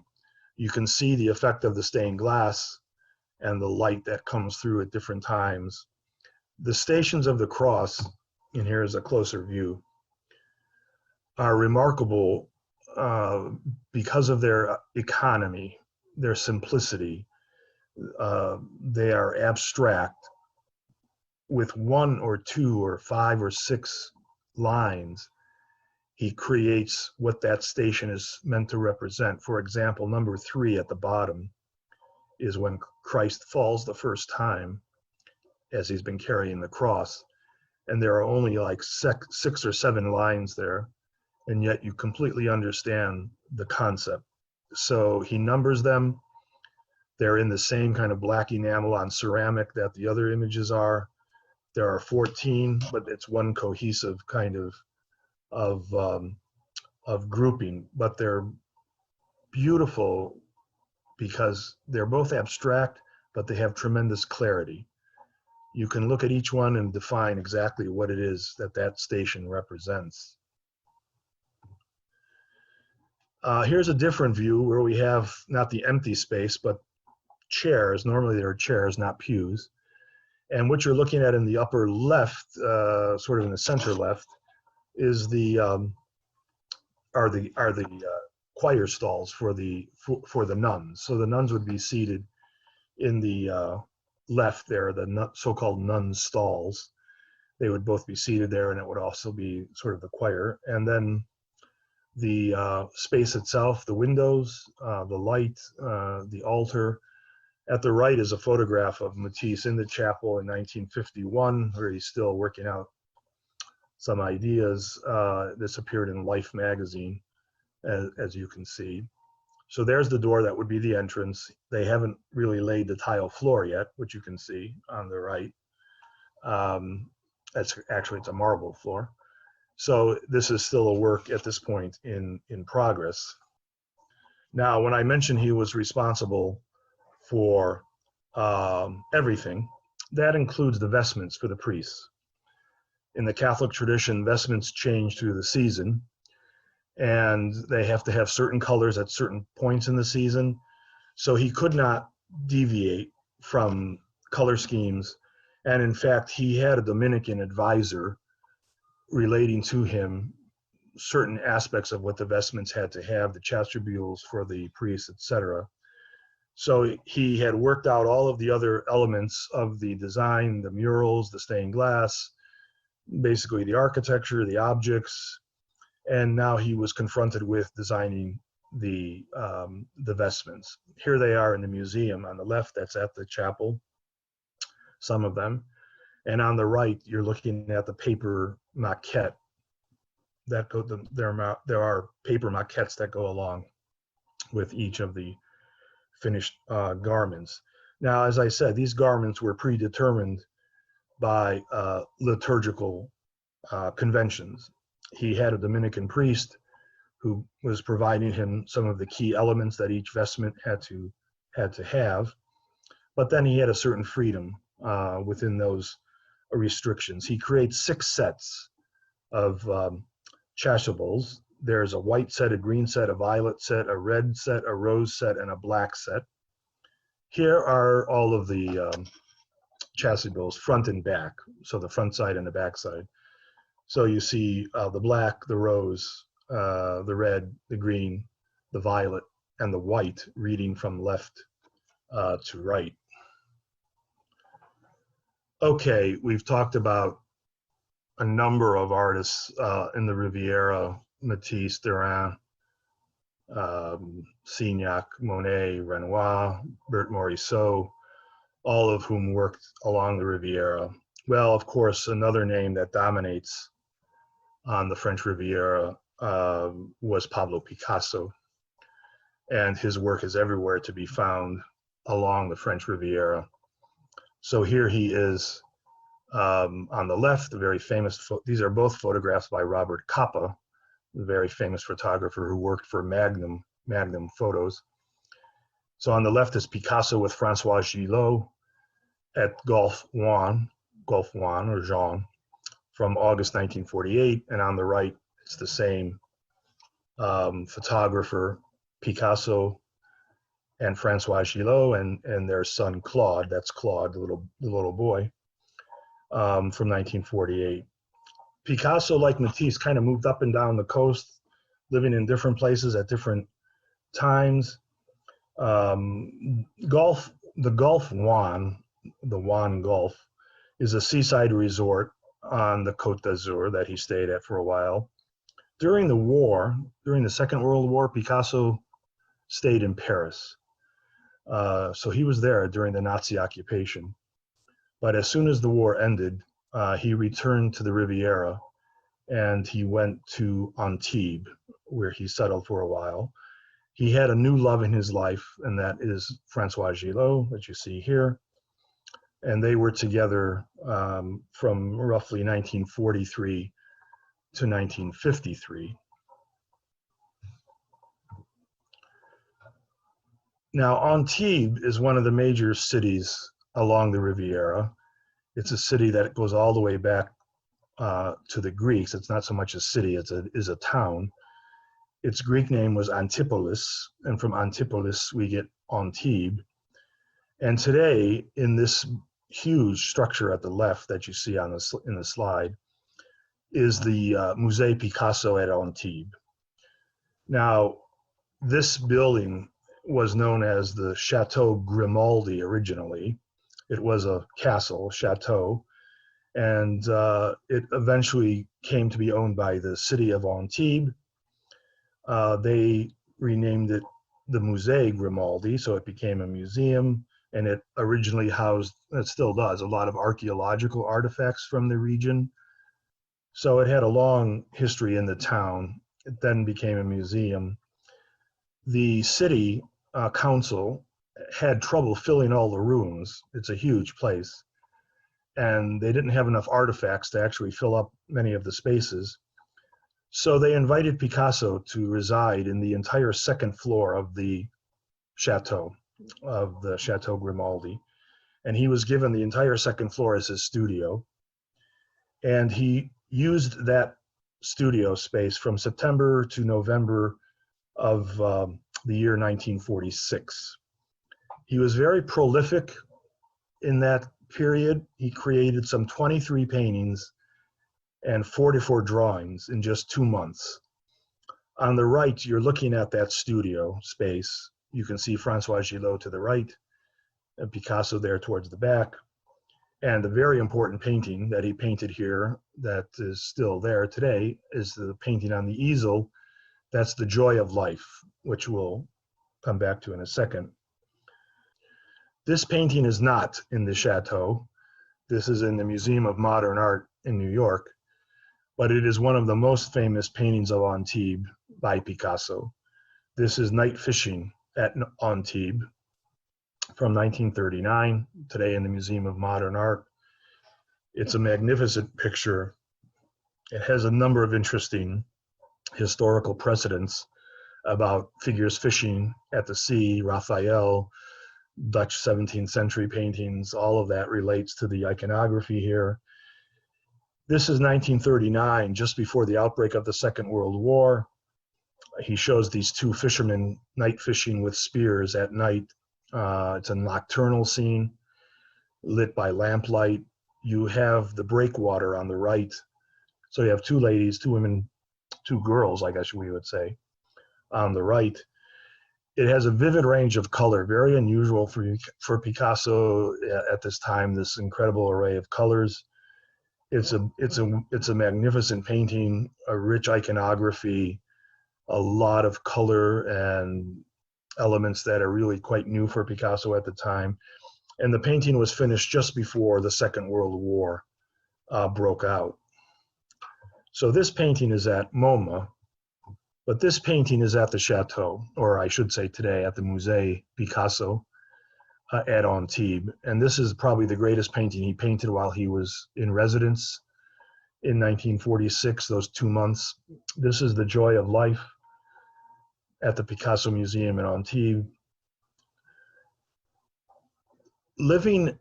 You can see the effect of the stained glass and the light that comes through at different times. The Stations of the Cross, and here is a closer view, are remarkable because of their economy, their simplicity. They are abstract. With 1 or 2 or 5 or 6 lines, he creates what that station is meant to represent. For example, number 3 at the bottom is when Christ falls the first time as he's been carrying the cross. And there are only like 6 or 7 lines there, and yet you completely understand the concept. So he numbers them. They're in the same kind of black enamel on ceramic that the other images are. There are 14, but it's one cohesive kind of grouping. But they're beautiful because they're both abstract, but they have tremendous clarity. you can look at each one and define exactly what it is that that station represents. Here's a different view where we have not the empty space, but chairs. Normally there are chairs, not pews. And what you're looking at in the upper left, sort of in the center left, is are the choir stalls for the nuns. So the nuns would be seated in the left there, the so-called nun stalls. They would both be seated there, and it would also be sort of the choir. And then the space itself, the windows, the light, the altar. At the right is a photograph of Matisse in the chapel in 1951, where he's still working out some ideas. This appeared in Life magazine, as you can see. So there's the door that would be the entrance. They haven't really laid the tile floor yet, which you can see on the right. It's a marble floor. So this is still a work at this point in progress. Now, when I mentioned he was responsible for everything, that includes the vestments for the priests. In the Catholic tradition, vestments change through the season, and they have to have certain colors at certain points in the season. So he could not deviate from color schemes. And in fact, he had a Dominican advisor relating to him certain aspects of what the vestments had to have, the chasubles for the priests, etc. So he had worked out all of the other elements of the design, the murals, the stained glass, basically the architecture, the objects, and now he was confronted with designing the vestments. Here they are in the museum. On the left, that's at the chapel, some of them. And on the right, you're looking at the paper maquette. There are paper maquettes that go along with each of the finished garments. Now, as I said, these garments were predetermined by liturgical conventions. He had a Dominican priest who was providing him some of the key elements that each vestment had to have, but then he had a certain freedom within those restrictions. He creates 6 sets of chasubles. There's a white set, a green set, a violet set, a red set, a rose set, and a black set. Here are all of the chasubles, front and back, so the front side and the back side. So you see the black, the rose, the red, the green, the violet, and the white reading from left to right. Okay, we've talked about a number of artists in the Riviera: Matisse, Derain, Signac, Monet, Renoir, Bert Morisot, all of whom worked along the Riviera. Well, of course, another name that dominates on the French Riviera was Pablo Picasso, and his work is everywhere to be found along the French Riviera. So here he is on the left, the very famous, these are both photographs by Robert Capa, the very famous photographer who worked for Magnum Photos. So on the left is Picasso with Francois Gillot at Golf Juan or Jean from August 1948. And on the right, it's the same photographer, Picasso and Francois Gillot and their son Claude. That's Claude, the little boy, from 1948. Picasso, like Matisse, kind of moved up and down the coast, living in different places at different times. The Gulf Juan, the Juan Gulf, is a seaside resort on the Côte d'Azur that he stayed at for a while. During the war, during the Second World War, Picasso stayed in Paris. So he was there during the Nazi occupation. But as soon as the war ended, he returned to the Riviera and he went to Antibes, where he settled for a while. He had a new love in his life, and that is Francois Gillot, that you see here. And they were together from roughly 1943 to 1953. Now, Antibes is one of the major cities along the Riviera. It's a city that goes all the way back to the Greeks. It's not so much a city, it's a town. Its Greek name was Antipolis, and from Antipolis we get Antibes. And today, in this huge structure at the left that you see on in the slide, is the Musée Picasso at Antibes. Now, this building was known as the Chateau Grimaldi originally. It was a castle, chateau, and it eventually came to be owned by the city of Antibes. They renamed it the Musée Grimaldi, so it became a museum, and it originally housed, it still does, a lot of archaeological artifacts from the region. So it had a long history in the town. It then became a museum. The city council had trouble filling all the rooms. It's a huge place. And they didn't have enough artifacts to actually fill up many of the spaces. So they invited Picasso to reside in the entire second floor of the Chateau Grimaldi. And he was given the entire second floor as his studio. And he used that studio space from September to November of the year 1946. He was very prolific in that period. He created some 23 paintings and 44 drawings in just 2 months. On the right, you're looking at that studio space. You can see Francois Gillot to the right, and Picasso there towards the back. And a very important painting that he painted here that is still there today is the painting on the easel. That's The Joy of Life, which we'll come back to in a second. This painting is not in the Chateau. This is in the Museum of Modern Art in New York, but it is one of the most famous paintings of Antibes by Picasso. This is Night Fishing at Antibes from 1939, today in the Museum of Modern Art. It's a magnificent picture. It has a number of interesting historical precedents about figures fishing at the sea, Raphael, Dutch 17th century paintings, all of that relates to the iconography here. This is 1939, just before the outbreak of the Second World War. He shows these two fishermen night fishing with spears at night. It's a nocturnal scene lit by lamplight. You have the breakwater on the right. So you have two ladies, two women, two girls, I guess we would say, on the right. It has a vivid range of color, very unusual for Picasso at this time, this incredible array of colors. It's a magnificent painting, a rich iconography, a lot of color and elements that are really quite new for Picasso at the time. And the painting was finished just before the Second World War broke out. So this painting is at MoMA, but this painting is at the Chateau, or I should say today at the Musée Picasso at Antibes. And this is probably the greatest painting he painted while he was in residence in 1946, those 2 months. This is The Joy of Life at the Picasso Museum in Antibes. Living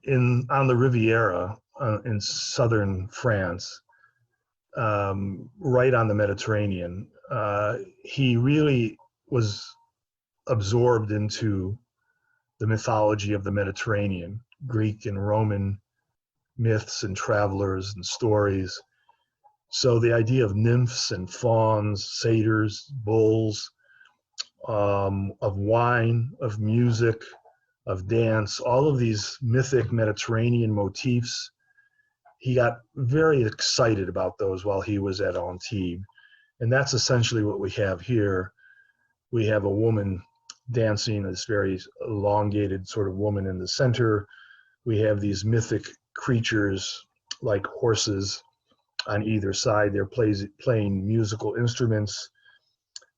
on the Riviera in southern France, right on the Mediterranean, he really was absorbed into the mythology of the Mediterranean, Greek and Roman myths and travelers and stories. So the idea of nymphs and fauns, satyrs, bulls, of wine, of music, of dance, all of these mythic Mediterranean motifs, he got very excited about those while he was at Antibes. And that's essentially what we have here. We have a woman dancing, this very elongated sort of woman in the center. We have these mythic creatures like horses on either side. They're playing musical instruments.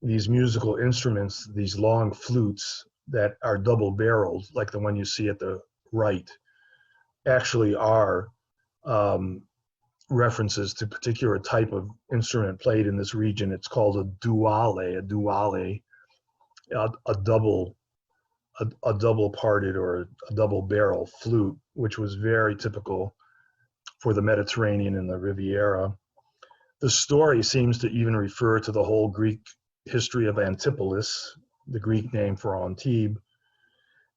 These musical instruments, these long flutes that are double-barreled, like the one you see at the right, actually are references to a particular type of instrument played in this region. It's called a douale, a double-parted or a double-barrel flute, which was very typical for the Mediterranean and the Riviera. The story seems to even refer to the whole Greek history of Antipolis, the Greek name for Antibes.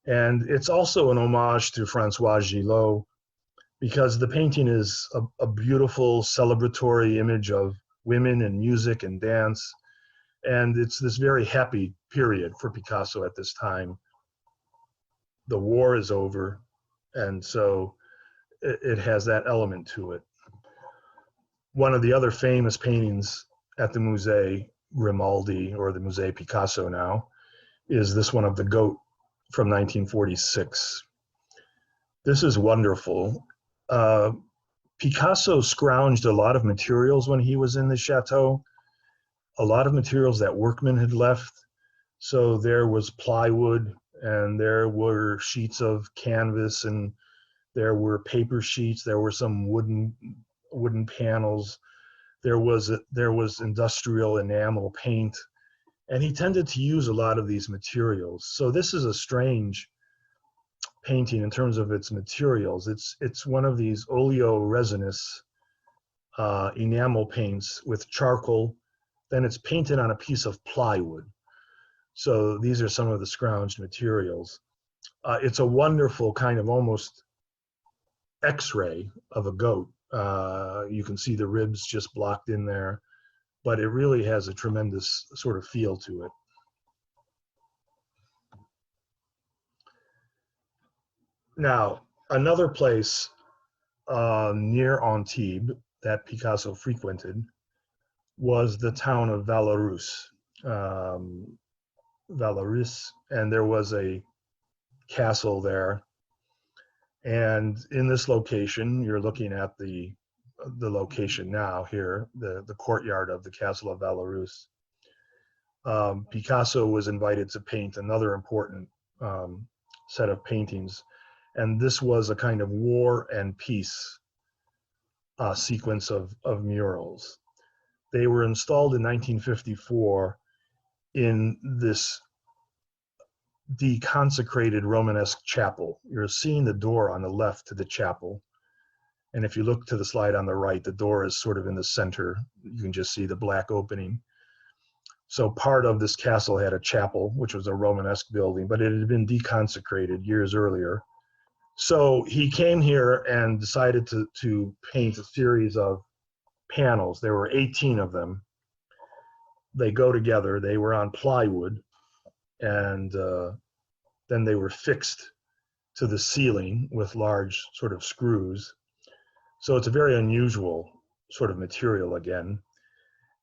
And it's also an homage to Francois Gillot, because the painting is a beautiful celebratory image of women and music and dance. And it's this very happy period for Picasso at this time. The war is over, and so it has that element to it. One of the other famous paintings at the Musée Grimaldi, or the Musée Picasso now, is this one of the goat from 1946. This is wonderful. Picasso scrounged a lot of materials when he was in the chateau, a lot of materials that workmen had left. So there was plywood, and there were sheets of canvas, and there were paper sheets, there were some wooden panels, there was industrial enamel paint, and he tended to use a lot of these materials. So this is a strange painting in terms of its materials. It's one of these oleoresinous enamel paints with charcoal, then it's painted on a piece of plywood. So these are some of the scrounged materials. It's a wonderful kind of almost X-ray of a goat. You can see the ribs just blocked in there, but it really has a tremendous sort of feel to it. Now, another place near Antibes that Picasso frequented was the town of Vallauris. And there was a castle there. And in this location, you're looking at the location now here, the courtyard of the castle of Vallauris. Picasso was invited to paint another important set of paintings, and this was a kind of war and peace sequence of murals. They were installed in 1954 in this deconsecrated Romanesque chapel. You're seeing the door on the left to the chapel. And if you look to the slide on the right, the door is sort of in the center. You can just see the black opening. So part of this castle had a chapel, which was a Romanesque building, but it had been deconsecrated years earlier. So he came here and decided to paint a series of panels. There were 18 of them. They go together. They were on plywood, and then they were fixed to the ceiling with large sort of screws. So it's a very unusual sort of material again.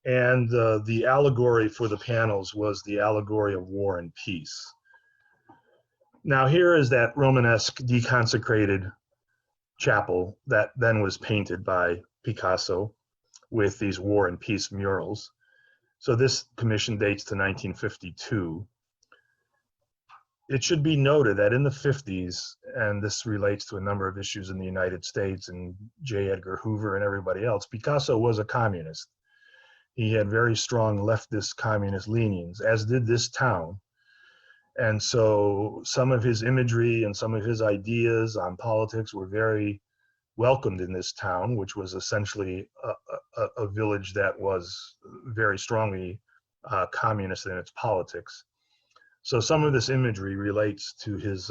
And the allegory for the panels was the allegory of war and peace. Now here is that Romanesque deconsecrated chapel that then was painted by Picasso with these war and peace murals. So this commission dates to 1952. It should be noted that in the 50s, and this relates to a number of issues in the United States and J. Edgar Hoover and everybody else, Picasso was a communist. He had very strong leftist communist leanings, as did this town. And so some of his imagery and some of his ideas on politics were very welcomed in this town, which was essentially a village that was very strongly communist in its politics. So some of this imagery relates to his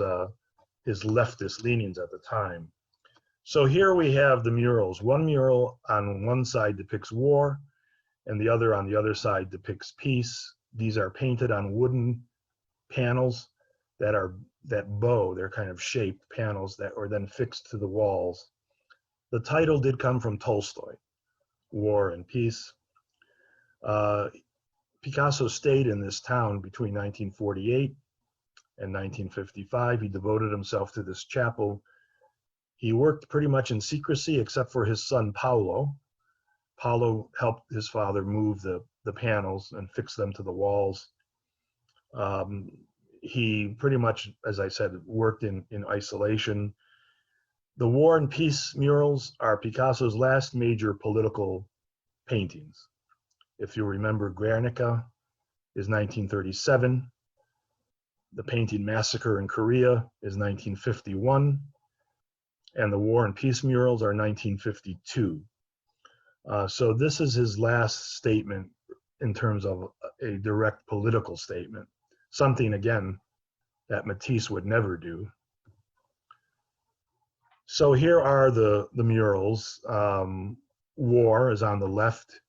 leftist leanings at the time. So here we have the murals. One mural on one side depicts war, and the other on the other side depicts peace. These are painted on wooden panels that bow. They're kind of shaped panels that are then fixed to the walls. The title did come from Tolstoy, War and Peace. Picasso stayed in this town between 1948 and 1955. He devoted himself to this chapel. He worked pretty much in secrecy, except for his son, Paolo. Paolo helped his father move the panels and fix them to the walls. He pretty much, as I said, worked in isolation. The War and Peace murals are Picasso's last major political paintings. If you remember, Guernica is 1937. The painting Massacre in Korea is 1951. and the War and Peace murals are 1952. So this is his last statement in terms of a direct political statement, something, again, that Matisse would never do. So here are the murals. War is on the left,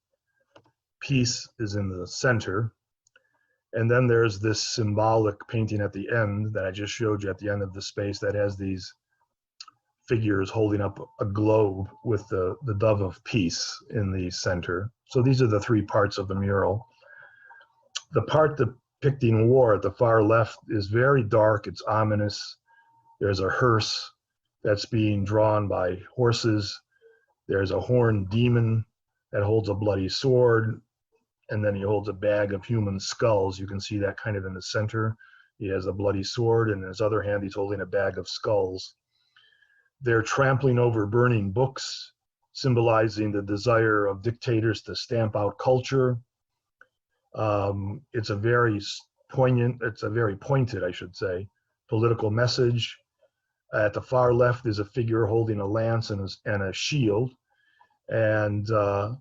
Peace is in the center, and then there's this symbolic painting at the end that I just showed you at the end of the space that has these figures holding up a globe with the dove of peace in the center. So these are the three parts of the mural. The part depicting war at the far left is very dark, it's ominous. There's a hearse that's being drawn by horses. There's a horned demon that holds a bloody sword, and then he holds a bag of human skulls. You can see that kind of in the center. He has a bloody sword, and in his other hand, he's holding a bag of skulls. They're trampling over burning books, symbolizing the desire of dictators to stamp out culture. It's a very poignant, it's a very pointed, I should say, political message. At the far left is a figure holding a lance and a shield, and it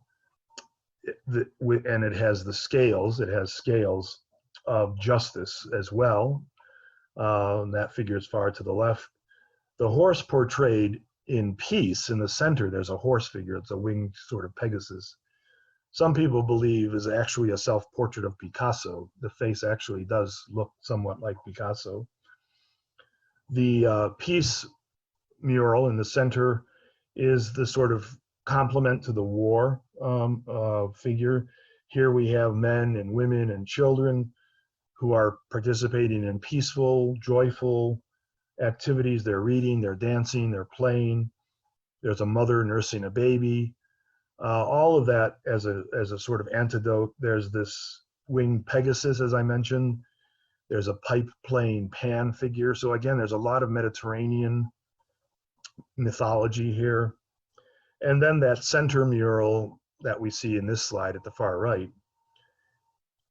has the scales. It has scales of justice as well. That figure is far to the left. The horse portrayed in Peace in the center, there's a horse figure. It's a winged sort of Pegasus. Some people believe is actually a self-portrait of Picasso. The face actually does look somewhat like Picasso. The Peace mural in the center is the sort of complement to the war figure. Here we have men and women and children who are participating in peaceful, joyful activities. They're reading, they're dancing, they're playing. There's a mother nursing a baby. All of that as a sort of antidote. There's this winged Pegasus, as I mentioned. There's a pipe playing Pan figure. So again, there's a lot of Mediterranean mythology here. And then that center mural that we see in this slide at the far right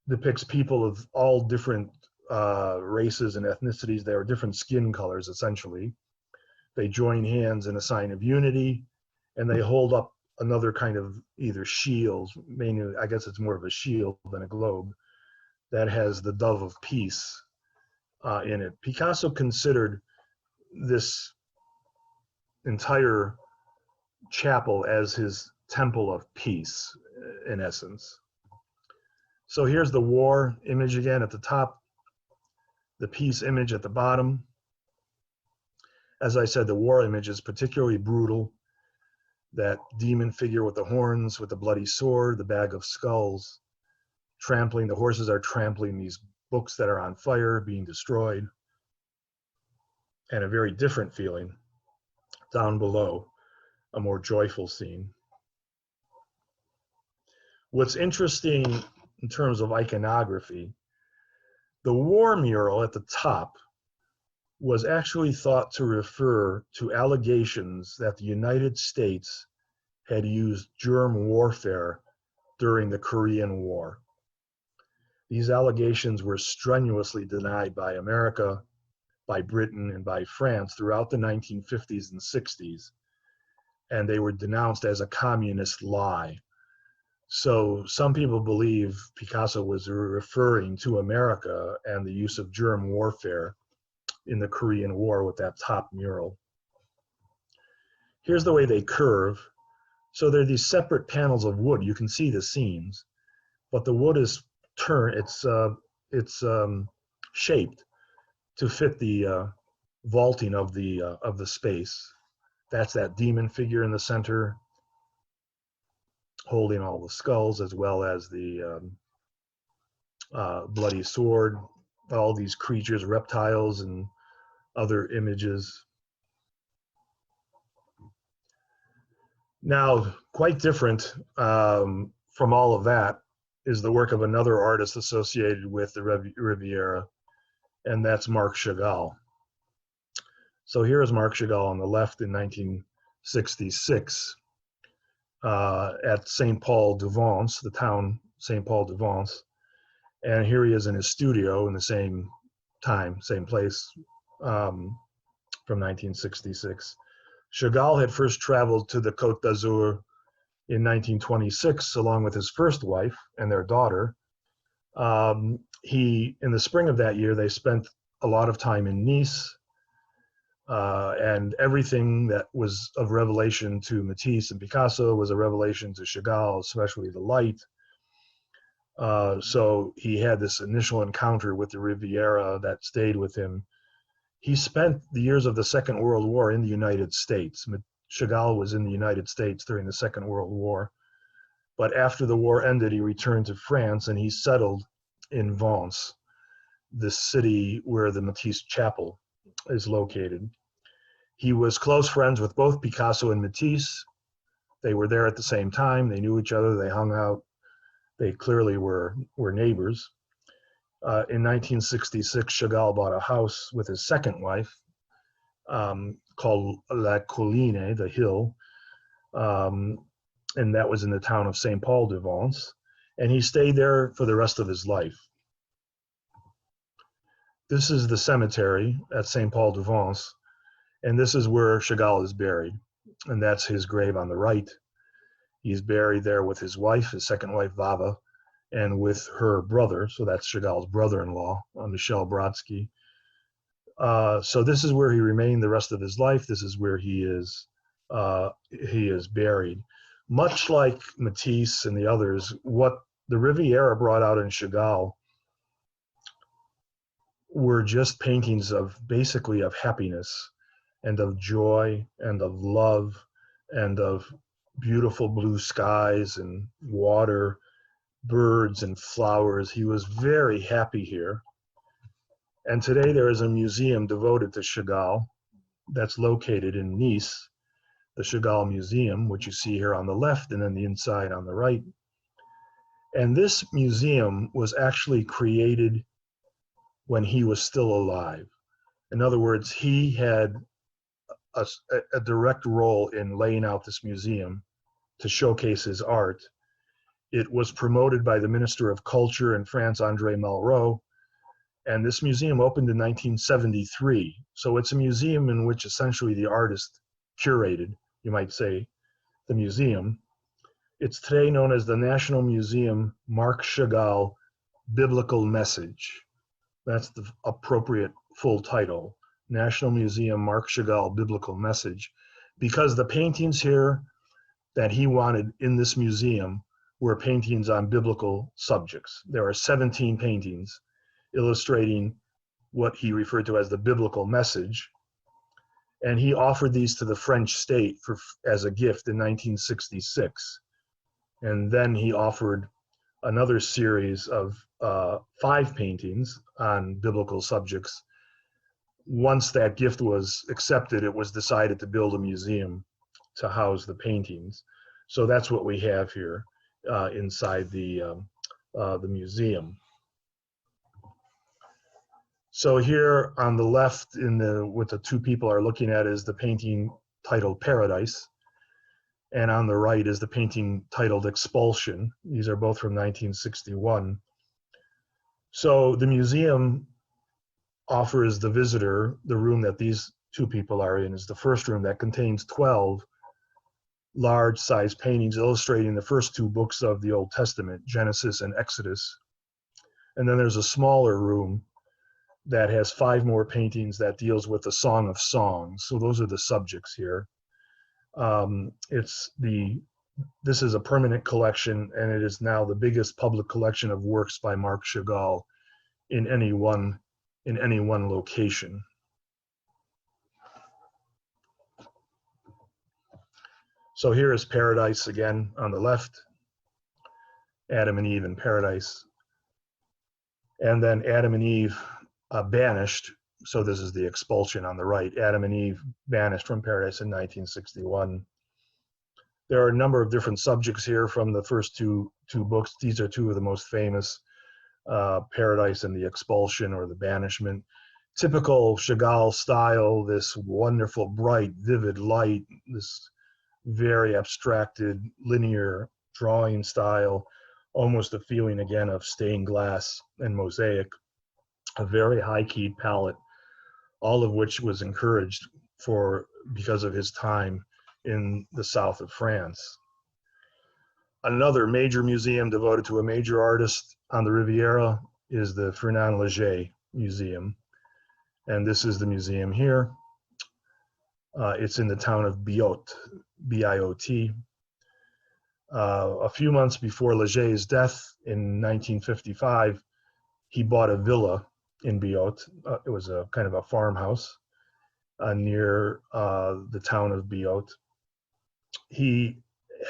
depicts people of all different races and ethnicities. There are different skin colors, essentially. They join hands in a sign of unity, and they hold up another kind of either shield, mainly, I guess it's more of a shield than a globe, that has the dove of peace in it. Picasso considered this entire chapel as his temple of peace, in essence. So here's the war image again at the top, the peace image at the bottom. As I said, the war image is particularly brutal. That demon figure with the horns, with the bloody sword, the bag of skulls, trampling, the horses are trampling these books that are on fire, being destroyed. And a very different feeling down below, a more joyful scene. What's interesting in terms of iconography, the war mural at the top was actually thought to refer to allegations that the United States had used germ warfare during the Korean War. These allegations were strenuously denied by America, by Britain, and by France throughout the 1950s and 60s, and they were denounced as a communist lie. So some people believe Picasso was referring to America and the use of germ warfare in the Korean War with that top mural. Here's the way they curve. So there are these separate panels of wood. You can see the seams, but the wood is it's shaped to fit the vaulting of the space. That's that demon figure in the center, holding all the skulls, as well as the bloody sword, all these creatures, reptiles, and other images. Now, quite different from all of that is the work of another artist associated with the Riviera, and that's Marc Chagall. So here is Marc Chagall on the left in 1966 at Saint Paul du Vence, the town Saint Paul du Vence. And here he is in his studio in the same time, same place, from 1966, Chagall had first traveled to the Côte d'Azur in 1926 along with his first wife and their daughter. In the spring of that year, they spent a lot of time in Nice, and everything that was of revelation to Matisse and Picasso was a revelation to Chagall, especially the light. So he had this initial encounter with the Riviera that stayed with him. He spent the years of the Second World War in the United States. Chagall was in the United States during the Second World War. But after the war ended, he returned to France and he settled in Vence, the city where the Matisse Chapel is located. He was close friends with both Picasso and Matisse. They were there at the same time. They knew each other. They hung out. They clearly were neighbors. In 1966, Chagall bought a house with his second wife called La Colline, the hill, and that was in the town of Saint Paul de Vence, and he stayed there for the rest of his life. This is the cemetery at Saint Paul de Vence, and this is where Chagall is buried, and that's his grave on the right. He's buried there with his wife, his second wife, Vava, and with her brother, so that's Chagall's brother-in-law, Michel Brodsky. So this is where he remained the rest of his life. This is where he is buried. Much like Matisse and the others, what the Riviera brought out in Chagall were just paintings of basically of happiness and of joy and of love and of beautiful blue skies and water, birds and flowers. He was very happy here. And today there is a museum devoted to Chagall that's located in Nice, the Chagall Museum, which you see here on the left and then the inside on the right. And this museum was actually created when he was still alive. In other words, he had a direct role in laying out this museum to showcase his art. It was promoted by the Minister of Culture in France, André Malraux, and this museum opened in 1973. So it's a museum in which essentially the artist curated, you might say, the museum. It's today known as the National Museum Marc Chagall Biblical Message. That's the appropriate full title, National Museum Marc Chagall Biblical Message, because the paintings here that he wanted in this museum were paintings on biblical subjects. There are 17 paintings illustrating what he referred to as the biblical message. And he offered these to the French state as a gift in 1966. And then he offered another series of 5 paintings on biblical subjects. Once that gift was accepted, it was decided to build a museum to house the paintings. So that's what we have here inside the museum. So here on the left, what the two people are looking at is the painting titled Paradise, and on the right is the painting titled Expulsion. These are both from 1961. So the museum offers the visitor the room that these two people are in is the first room that contains 12 large-size paintings illustrating the first 2 books of the Old Testament, Genesis and Exodus. And then there's a smaller room that has 5 more paintings that deals with the Song of Songs. So those are the subjects here. This is a permanent collection, and it is now the biggest public collection of works by Marc Chagall in any one location. So here is Paradise again on the left, Adam and Eve in Paradise. And then Adam and Eve banished, so this is the Expulsion on the right, Adam and Eve banished from Paradise in 1961. There are a number of different subjects here from the first two books. These are 2 of the most famous, Paradise and the Expulsion, or the Banishment. Typical Chagall style, this wonderful, bright, vivid light, this very abstracted, linear drawing style, almost a feeling again of stained glass and mosaic, a very high-keyed palette, all of which was encouraged because of his time in the south of France. Another major museum devoted to a major artist on the Riviera is the Fernand Léger Museum. And this is the museum here. It's in the town of Biot, B-I-O-T. A few months before Léger's death in 1955, he bought a villa in Biot. It was a kind of a farmhouse near the town of Biot. He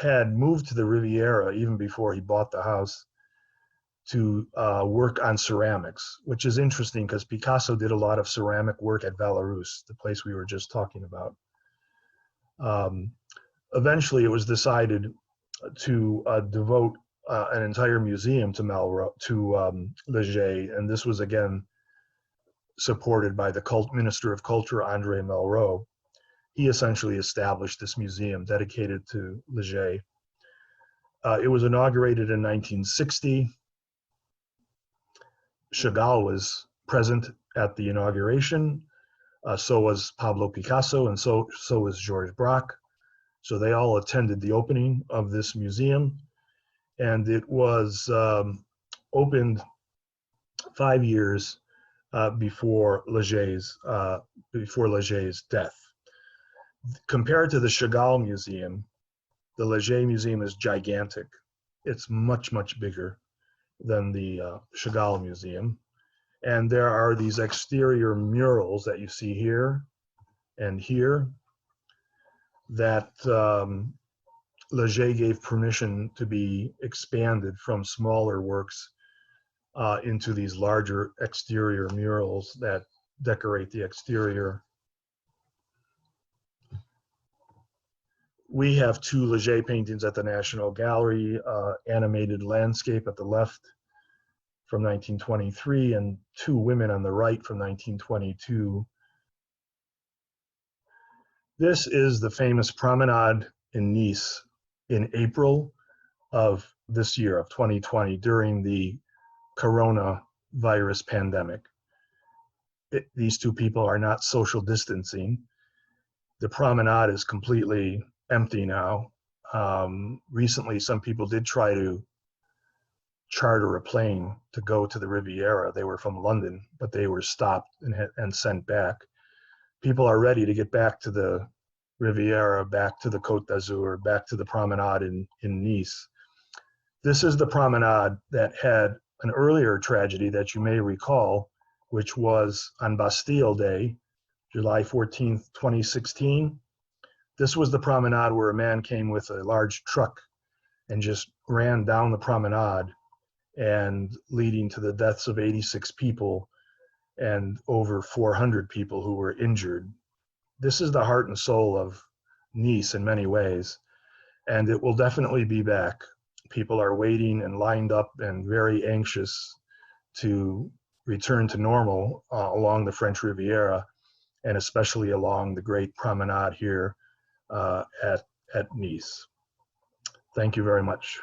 had moved to the Riviera even before he bought the house to work on ceramics, which is interesting because Picasso did a lot of ceramic work at Valerus, the place we were just talking about. Eventually, it was decided to devote an entire museum to Léger, and this was again supported by the Minister of Culture, André Malraux. He essentially established this museum dedicated to Léger. It was inaugurated in 1960. Chagall was present at the inauguration. So was Pablo Picasso, and so was Georges Braque. So they all attended the opening of this museum, and it was opened 5 years before Léger's death. Compared to the Chagall Museum, the Léger Museum is gigantic. It's much, much bigger than the Chagall Museum. And there are these exterior murals that you see here and here that Léger gave permission to be expanded from smaller works into these larger exterior murals that decorate the exterior. We have 2 Léger paintings at the National Gallery, animated landscape at the left from 1923 and 2 women on the right from 1922. This is the famous promenade in Nice in April of this year, of 2020, during the coronavirus pandemic. These 2 people are not social distancing. The promenade is completely empty now. Recently, some people did try to charter a plane to go to the Riviera. They were from London, but they were stopped and sent back. People are ready to get back to the Riviera, back to the Côte d'Azur, back to the promenade in Nice. This is the promenade that had an earlier tragedy that you may recall, which was on Bastille Day, July 14th, 2016. This was the promenade where a man came with a large truck and just ran down the promenade, and leading to the deaths of 86 people and over 400 people who were injured. This is the heart and soul of Nice in many ways, and it will definitely be back. People are waiting and lined up and very anxious to return to normal along the French Riviera, and especially along the great promenade here at Nice. Thank you very much.